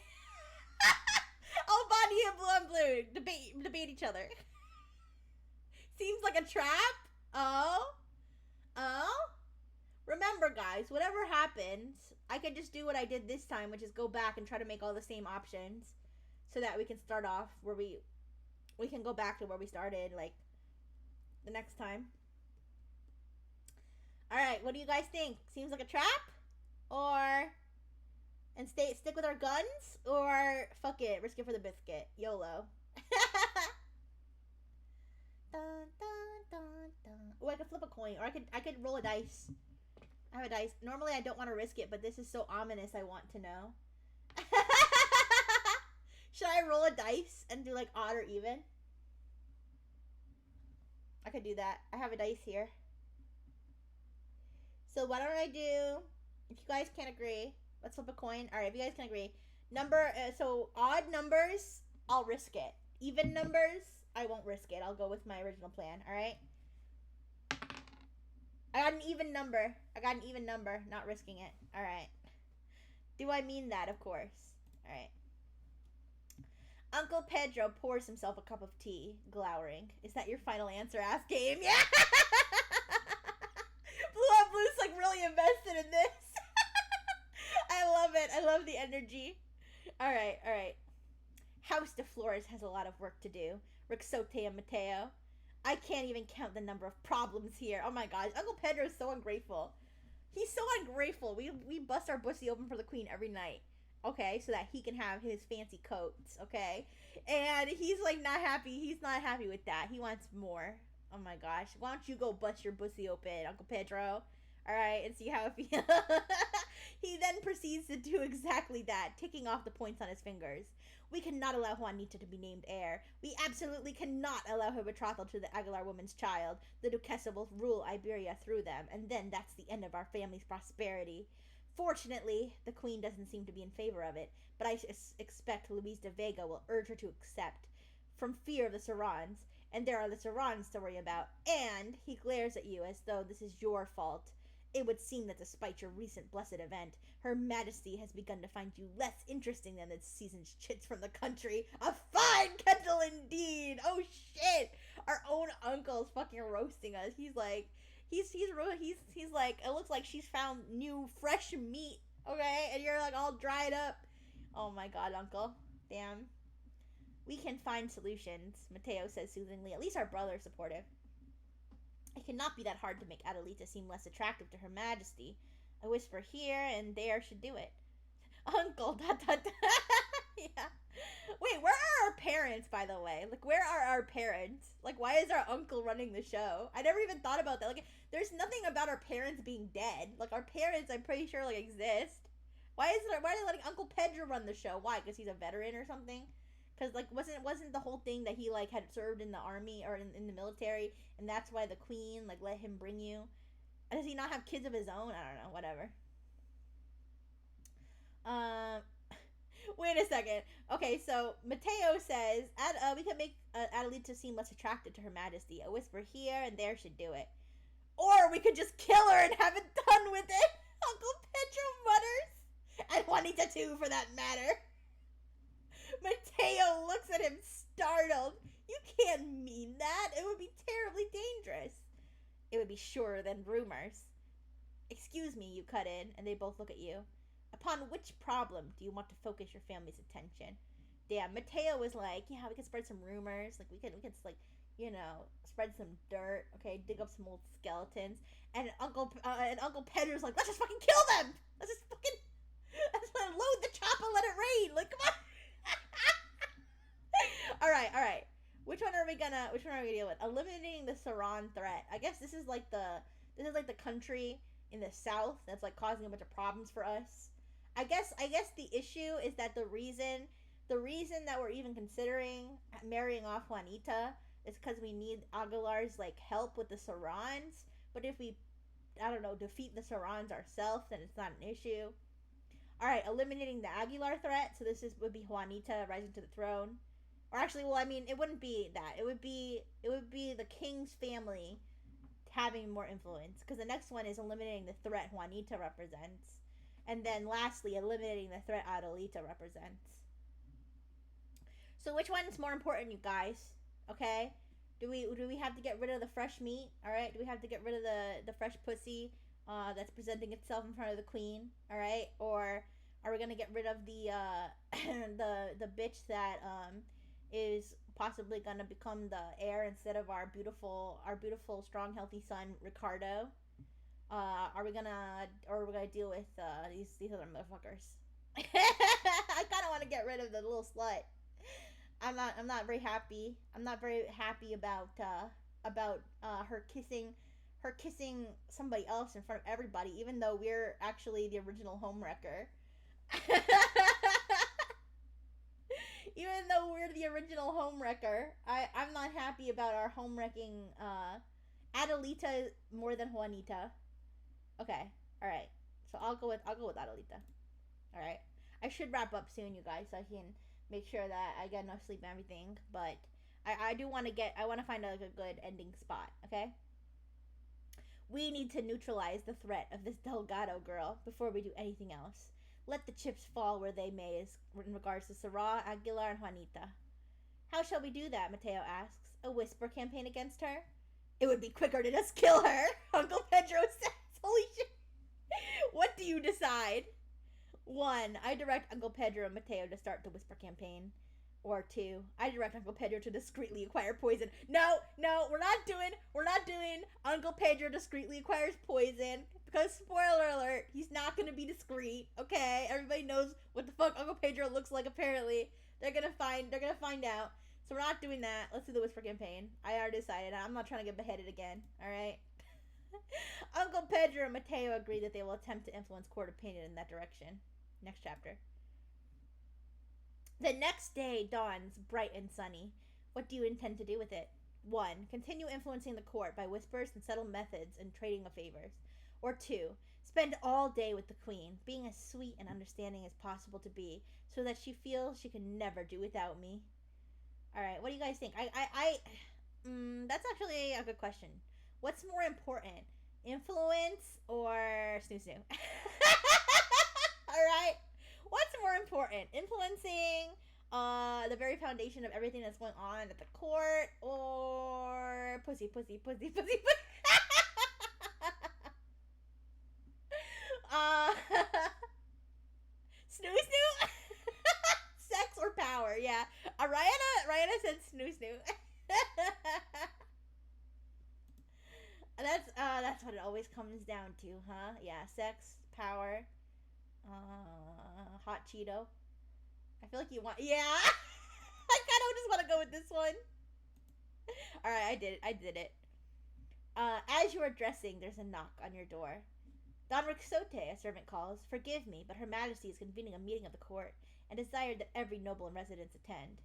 Oh, Bonnie and Blue debate each other. Seems like a trap. Oh. Remember, guys, whatever happens, I can just do what I did this time, which is go back and try to make all the same options, so that we can start off where we can go back to where we started, like, the next time. Alright, what do you guys think? Seems like a trap? And stick with our guns? Or, fuck it, risk it for the biscuit. YOLO. Dun, dun, dun, dun. Oh, I could flip a coin, or I could roll a dice. I have a dice. Normally, I don't want to risk it, but this is so ominous. I want to know. Should I roll a dice and do like odd or even? I could do that. I have a dice here. So why don't I do? If you guys can't agree, let's flip a coin. All right, if you guys can agree, so odd numbers, I'll risk it. Even numbers, I won't risk it. I'll go with my original plan. All right. I got an even number. Not risking it. All right. Do I mean that? Of course. All right. Uncle Pedro pours himself a cup of tea, glowering. Is that your final answer? Ask Game. Yeah. Blue's like really invested in this. I love it. I love the energy. All right. House de Flores has a lot of work to do. Rixote and Mateo. I can't even count the number of problems here. Oh my gosh, Uncle Pedro is so ungrateful. He's so ungrateful. We bust our pussy open for the queen every night. Okay, so that he can have his fancy coats. Okay, and he's like not happy. He's not happy with that. He wants more. Oh my gosh, why don't you go bust your pussy open, Uncle Pedro? All right, and see how it feels. He then proceeds to do exactly that, ticking off the points on his fingers. We cannot allow Juanita to be named heir. We absolutely cannot allow her betrothal to the Aguilar woman's child. The Duquesa will rule Iberia through them, and then that's the end of our family's prosperity. Fortunately, the queen doesn't seem to be in favor of it, but I expect Luis de Vega will urge her to accept, from fear of the Serrans, and there are the Serrans to worry about, and he glares at you as though this is your fault. It would seem that despite your recent blessed event, Her Majesty has begun to find you less interesting than the seasoned chits from the country. A fine kettle indeed! Oh shit! Our own uncle's fucking roasting us. He's like, he's like, it looks like she's found new fresh meat, okay? And you're like all dried up. Oh my god, uncle. Damn. We can find solutions, Mateo says soothingly. At least our brother's supportive. It cannot be that hard to make Adelita seem less attractive to Her Majesty. A whisper here and there should do it. Uncle, yeah. Wait, where are our parents, by the way? Like, where are our parents? Like, why is our uncle running the show? I never even thought about that. Like, there's nothing about our parents being dead. Like, our parents, I'm pretty sure, like, exist. Why are they letting Uncle Pedro run the show? Why? Because he's a veteran or something? Because, like, wasn't the whole thing that he, like, had served in the army or in the military, and that's why the queen, like, let him bring you? Does he not have kids of his own? I don't know. Whatever. Wait a second. Okay, so Mateo says, we can make Adelita seem less attractive to Her Majesty. A whisper here and there should do it. Or we could just kill her and have it done with it. Uncle Pedro mutters. And Juanita too, for that matter. Mateo looks at him startled. You can't mean that. It would be terribly dangerous. It would be surer than rumors. Excuse me, you cut in, and they both look at you. Upon which problem do you want to focus your family's attention? Damn, Mateo was like, yeah, we could spread some rumors. Like, we could like, you know, spread some dirt. Okay, dig up some old skeletons. And Uncle Pedro's like, let's just fucking kill them. Let's load the chopper, let it rain. Like, come on. all right. Which one are we gonna deal with? Eliminating the Serran threat. I guess this is like the country in the south that's like causing a bunch of problems for us. I guess the issue is that the reason that we're even considering marrying off Juanita is because we need Aguilar's like help with the Serrans. But if we, I don't know, defeat the Serrans ourselves, then it's not an issue. All right, eliminating the Aguilar threat. So this would be Juanita rising to the throne. Or actually, well, I mean, it wouldn't be that. It would be the king's family having more influence. Because the next one is eliminating the threat Juanita represents. And then lastly, eliminating the threat Adelita represents. So which one is more important, you guys? Okay? Do we have to get rid of the fresh meat? Alright? Do we have to get rid of the fresh pussy that's presenting itself in front of the queen? Alright? Or are we gonna get rid of the the bitch that is possibly gonna become the heir instead of our beautiful, strong, healthy son Ricardo? Are we gonna deal with these other motherfuckers? I kind of want to get rid of the little slut. I'm not very happy. I'm not very happy about her kissing her kissing somebody else in front of everybody, even though we're actually the original homewrecker. Even though we're the original homewrecker, I'm not happy about our homewrecking. Adelita more than Juanita. Okay, all right. So I'll go with Adelita. All right. I should wrap up soon, you guys, so I can make sure that I get enough sleep and everything. But I do want to find like a good ending spot. Okay. We need to neutralize the threat of this Delgado girl before we do anything else. Let the chips fall where they may in regards to Sarah, Aguilar, and Juanita. How shall we do that? Mateo asks. A whisper campaign against her? It would be quicker to just kill her, Uncle Pedro says. Holy shit. What do you decide? 1. I direct Uncle Pedro and Mateo to start the whisper campaign. Or 2. I direct Uncle Pedro to discreetly acquire poison. No, we're not doing Uncle Pedro discreetly acquires poison. Because, spoiler alert, he's not going to be discreet, okay? Everybody knows what the fuck Uncle Pedro looks like, apparently. They're gonna find out. So we're not doing that. Let's do the whisper campaign. I already decided. I'm not trying to get beheaded again, alright? Uncle Pedro and Mateo agree that they will attempt to influence court opinion in that direction. Next chapter. The next day dawns bright and sunny. What do you intend to do with it? 1. Continue influencing the court by whispers and subtle methods and trading of favors. Or 2. Spend all day with the queen, being as sweet and understanding as possible to be, so that she feels she can never do without me. Alright, what do you guys think? That's actually a good question. What's more important? Influence or snoo snoo? Alright? What's more important? Influencing the very foundation of everything that's going on at the court, or pussy? Snoo snoo? Sex or power? Yeah. Rihanna said snoo snoo. That's what it always comes down to, huh? Yeah, sex, power, hot Cheeto. I feel like you want, yeah. I kind of just want to go with this one. All right, I did it. As you are dressing, there's a knock on your door. Don Rixote, a servant calls. Forgive me, but Her Majesty is convening a meeting of the court and desired that every noble in residence attend.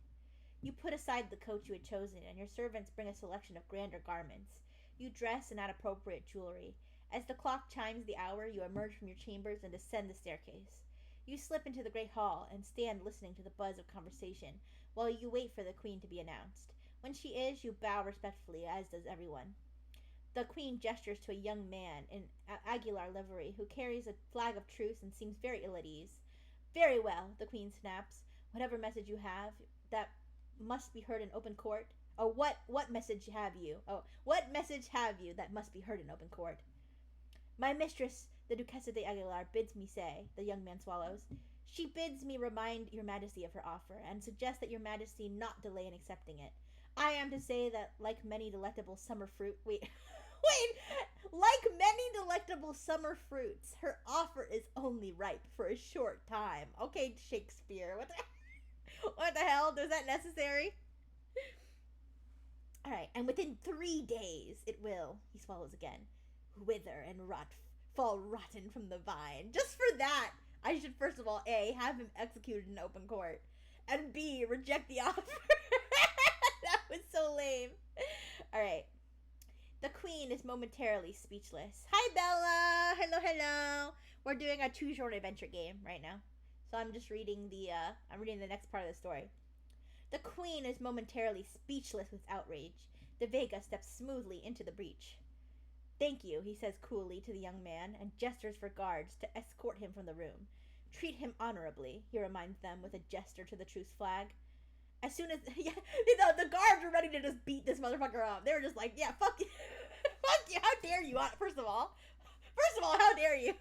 You put aside the coat you had chosen, and your servants bring a selection of grander garments. You dress in appropriate jewelry. As the clock chimes the hour, you emerge from your chambers and descend the staircase. You slip into the great hall and stand listening to the buzz of conversation while you wait for the queen to be announced. When she is, you bow respectfully, as does everyone. The queen gestures to a young man in Aguilar livery who carries a flag of truce and seems very ill at ease. Very well, the queen snaps. Whatever message you have that must be heard in open court. Oh, what message have you? Oh, what message have you that must be heard in open court? My mistress, the Duquesa de Aguilar, bids me say, the young man swallows. She bids me remind your majesty of her offer, and suggest that your majesty not delay in accepting it. I am to say that, like many delectable summer fruit... Like many delectable summer fruits, her offer is only ripe for a short time. Okay, Shakespeare, what the hell? Was that necessary? Alright, and within 3 days it will, he swallows again, wither and fall rotten from the vine. Just for that, I should first of all, A, have him executed in open court, and B, reject the offer. That was so lame. Alright. The queen is momentarily speechless. Hi, Bella! Hello! We're doing a choose-your-own adventure game right now. So I'm just reading I'm reading the next part of the story. The queen is momentarily speechless with outrage. De Vega steps smoothly into the breach. Thank you, he says coolly to the young man, and gestures for guards to escort him from the room. Treat him honorably, he reminds them with a gesture to the truce flag. As soon as, the guards were ready to just beat this motherfucker up. They were just like, yeah, fuck you. Fuck you, how dare you, first of all, how dare you?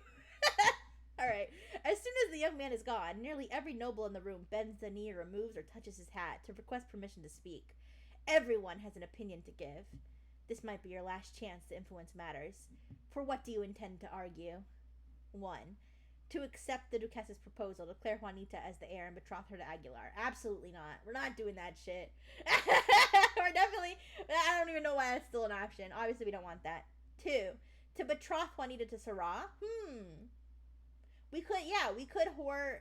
Alright, as soon as the young man is gone, nearly every noble in the room bends the knee, removes or touches his hat to request permission to speak. Everyone has an opinion to give. This might be your last chance to influence matters. For what do you intend to argue? 1. To accept the Duquessa's proposal to declare Juanita as the heir and betroth her to Aguilar. Absolutely not. We're not doing that shit. We're definitely... I don't even know why that's still an option. Obviously, we don't want that. 2, to betroth Juanita to Sarah. We could, yeah, we could whore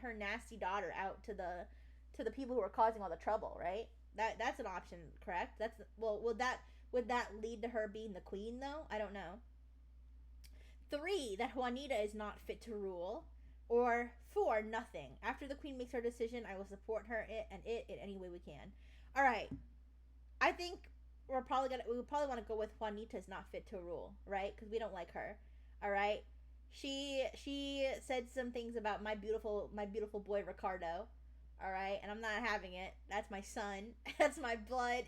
her nasty daughter out to the people who are causing all the trouble, right? That's an option, correct? That's, well, would that lead to her being the queen though? I don't know. 3, that Juanita is not fit to rule. Or 4, nothing. After the queen makes her decision, I will support her in any way we can. All right. I think we would probably want to go with Juanita's not fit to rule, right? Because we don't like her. All right. She said some things about my beautiful boy Ricardo. All right, and I'm not having it. That's my son. That's my blood.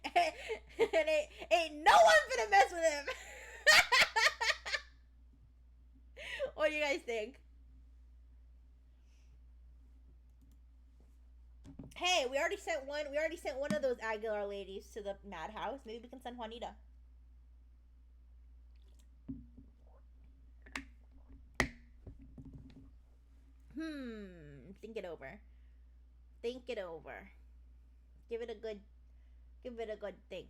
And ain't no one finna mess with him. What do you guys think? Hey, we already sent one of those Aguilar ladies to the madhouse. Maybe we can send Juanita. Think it over. Think it over. Give it a good think.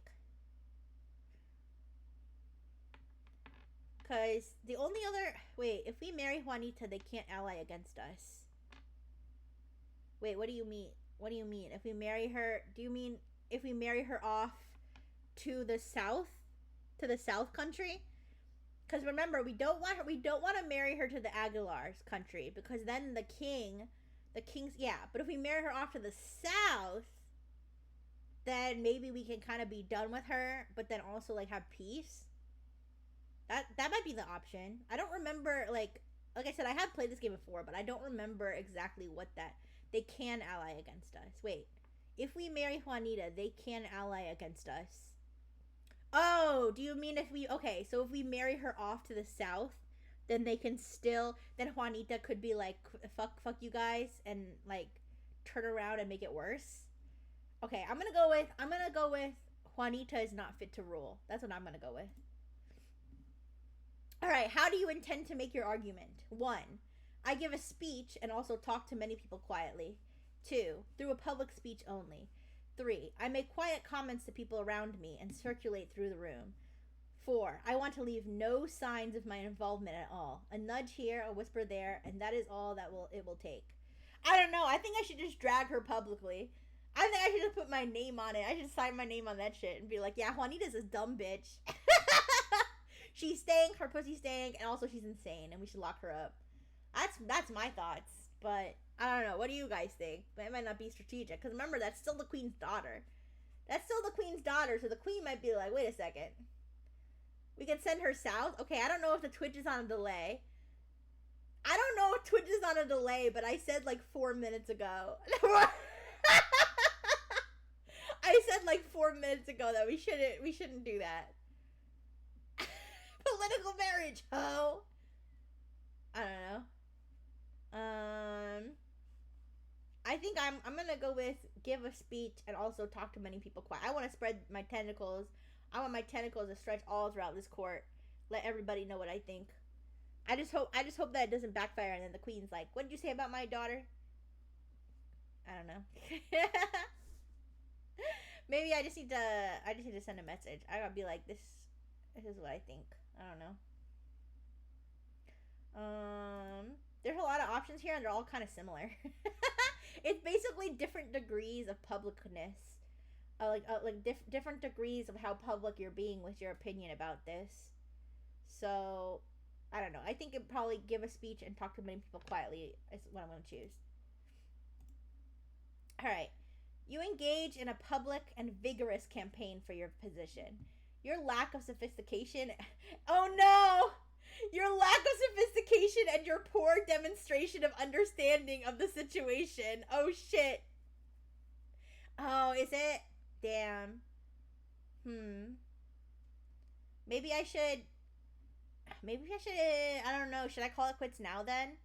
Because the only other... Wait, if we marry Juanita, they can't ally against us. Wait, what do you mean? What do you mean? If we marry her... Do you mean if we marry her off to the south? To the south country? Because remember, we don't want to marry her to the Aguilar's country. Because then the king's... Yeah, but if we marry her off to the south... Then maybe we can kind of be done with her. But then also, like, have peace. That might be the option. I don't remember, like I said, I have played this game before, but I don't remember exactly what that... They can ally against us. Wait. If we marry Juanita, they can ally against us. Oh, do you mean if we... Okay, so if we marry her off to the south, then they can still... Then Juanita could be like, fuck you guys, and, like, turn around and make it worse? Okay, I'm gonna go with Juanita is not fit to rule. That's what I'm gonna go with. Alright, how do you intend to make your argument? 1, I give a speech and also talk to many people quietly. 2, through a public speech only. 3, I make quiet comments to people around me and circulate through the room. 4, I want to leave no signs of my involvement at all. A nudge here, a whisper there, and that is all it will take. I don't know, I think I should just drag her publicly. I think I should just put my name on it. I should sign my name on that shit and be like, yeah, Juanita's this dumb bitch. She's stank, her pussy stank, and also she's insane, and we should lock her up. That's my thoughts, but I don't know. What do you guys think? But it might not be strategic, because remember, that's still the queen's daughter. That's still the queen's daughter, so the queen might be like, wait a second. We can send her south? Okay, I don't know if the Twitch is on a delay. I don't know if Twitch is on a delay, but I said like 4 minutes ago. I said like 4 minutes ago that we shouldn't do that. Political marriage, ho. I don't know. I think I'm gonna go with give a speech and also talk to many people quiet. I want to spread my tentacles. I want my tentacles to stretch all throughout this court. Let everybody know what I think. I just hope that it doesn't backfire and then the queen's like, what did you say about my daughter? I don't know. Maybe I just need to send a message. I gotta be like, this is what I think. I don't know. There's a lot of options here and they're all kind of similar. It's basically different degrees of publicness. Different degrees of how public you're being with your opinion about this. So, I don't know. I think it'd probably give a speech and talk to many people quietly is what I'm going to choose. Alright. You engage in a public and vigorous campaign for your position. Your lack of sophistication... Oh no! Your lack of sophistication and your poor demonstration of understanding of the situation. Oh shit. Oh, is it? Damn. Maybe I should... I don't know. Should I call it quits now then?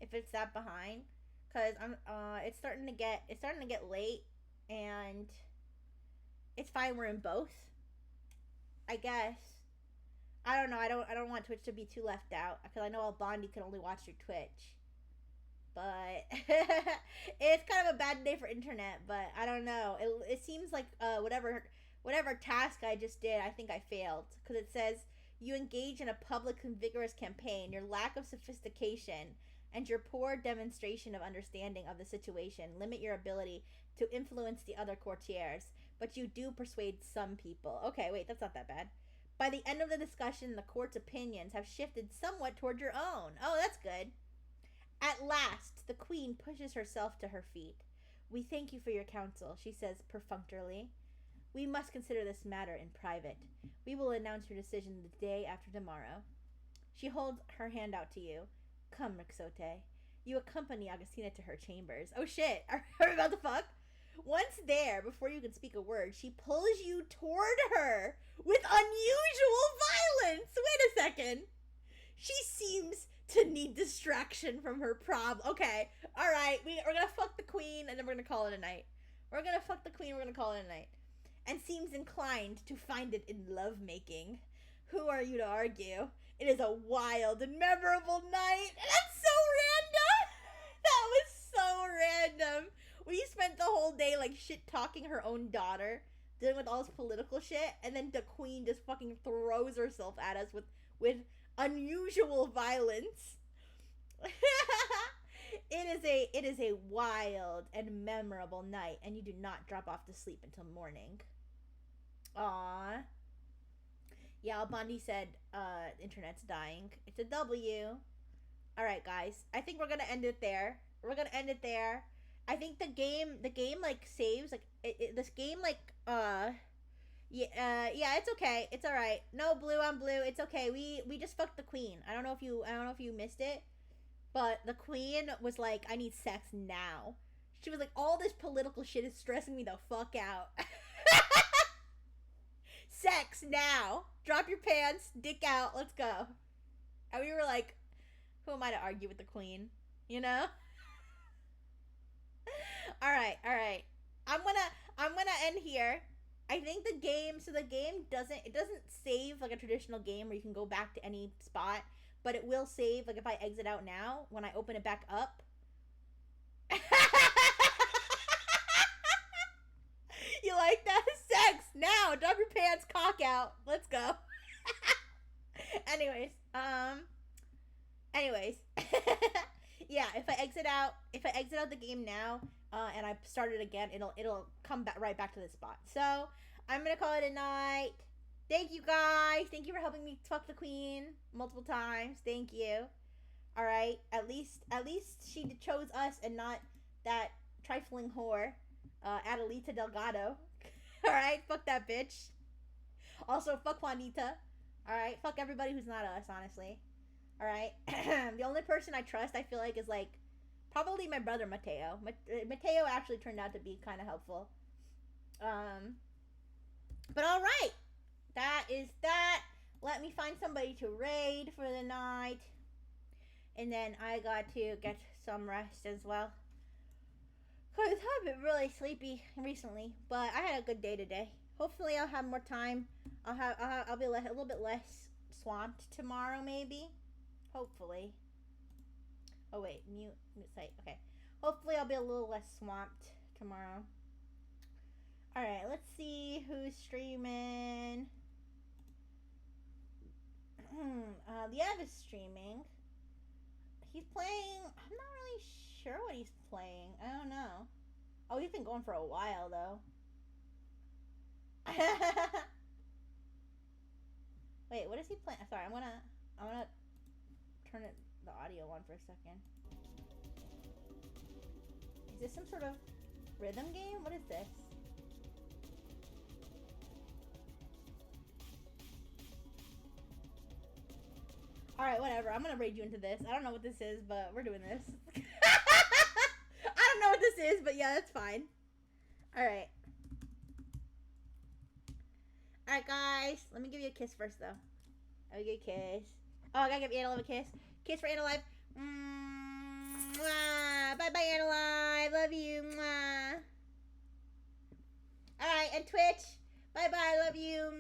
If it's that behind? Because it's starting to get late. And it's fine, we're in both. I guess. I don't know. I don't want Twitch to be too left out because I know Albandi can only watch through Twitch. But it's kind of a bad day for internet. But I don't know. It seems like whatever whatever task I just did, I think I failed. Because it says, you engage in a public and vigorous campaign. Your lack of sophistication and your poor demonstration of understanding of the situation limit your ability to influence the other courtiers, but you do persuade some people. Okay, wait, that's not that bad. By the end of the discussion, the court's opinions have shifted somewhat toward your own. Oh, that's good. At last, the queen pushes herself to her feet. We thank you for your counsel, she says perfunctorily. We must consider this matter in private. We will announce your decision the day after tomorrow. She holds her hand out to you. Come, Rixote. You accompany Agustina to her chambers. Oh shit, are we about to fuck? Once there, before you can speak a word, she pulls you toward her with unusual violence. Wait a second. She seems to need distraction from her problem. Okay, alright, we're gonna fuck the queen and then we're gonna call it a night. We're gonna fuck the queen, we're gonna call it a night. And seems inclined to find it in lovemaking. Who are you to argue? It is a wild and memorable night. And that's so random. That was so random. We spent the whole day like shit talking her own daughter, dealing with all this political shit, and then the queen just fucking throws herself at us with unusual violence. It is a wild and memorable night, and you do not drop off to sleep until morning. Aww. Yeah, Bondi said, internet's dying. It's a W. Alright, guys. I think we're gonna end it there. I think the game, like, saves, like, this game, like, yeah, it's okay. It's alright. No blue on blue. It's okay. We just fucked the queen. I don't know if you missed it, but the queen was like, I need sex now. She was like, all this political shit is stressing me the fuck out. Sex now. Drop your pants, dick out, let's go. And we were like, who am I to argue with the queen? You know? Alright. I'm gonna end here. I think the game doesn't save like a traditional game where you can go back to any spot, but it will save, like if I exit out now, when I open it back up. You like that? Sex now. Drop your pants, cock out. Let's go. Anyways. Yeah, if I exit out the game now, and I start it again, it'll come back right back to this spot. So I'm gonna call it a night. Thank you guys. Thank you for helping me fuck the queen multiple times. Thank you. All right. At least she chose us and not that trifling whore, Adelita Delgado. All right. Fuck that bitch. Also, fuck Juanita. All right. Fuck everybody who's not us, honestly. All right. The only person I trust, I feel like, is like probably my brother Mateo. Mateo actually turned out to be kind of helpful. But all right. That is that. Let me find somebody to raid for the night. And then I got to get some rest as well. Because I've been really sleepy recently. But I had a good day today. Hopefully I'll have more time. I'll be a little bit less swamped tomorrow maybe. Hopefully. Oh wait, mute site. Okay. Hopefully I'll be a little less swamped tomorrow. Alright, let's see who's streaming. Liev is streaming. He's playing. I'm not really sure what he's playing. I don't know. Oh, he's been going for a while though. Wait, what is he playing? Sorry, I'm gonna turn the audio on for a second. Is this some sort of rhythm game? What is this? Alright, whatever. I'm gonna raid you into this. I don't know what this is, but we're doing this. I don't know what this is, but yeah, that's fine. Alright. Alright, guys. Let me give you a kiss first, though. Let me give you a kiss. Oh, I gotta give Annalive a kiss. Kiss for Annalive. Bye-bye, Annalive. Love you. Alright, and Twitch. Bye-bye. Love you.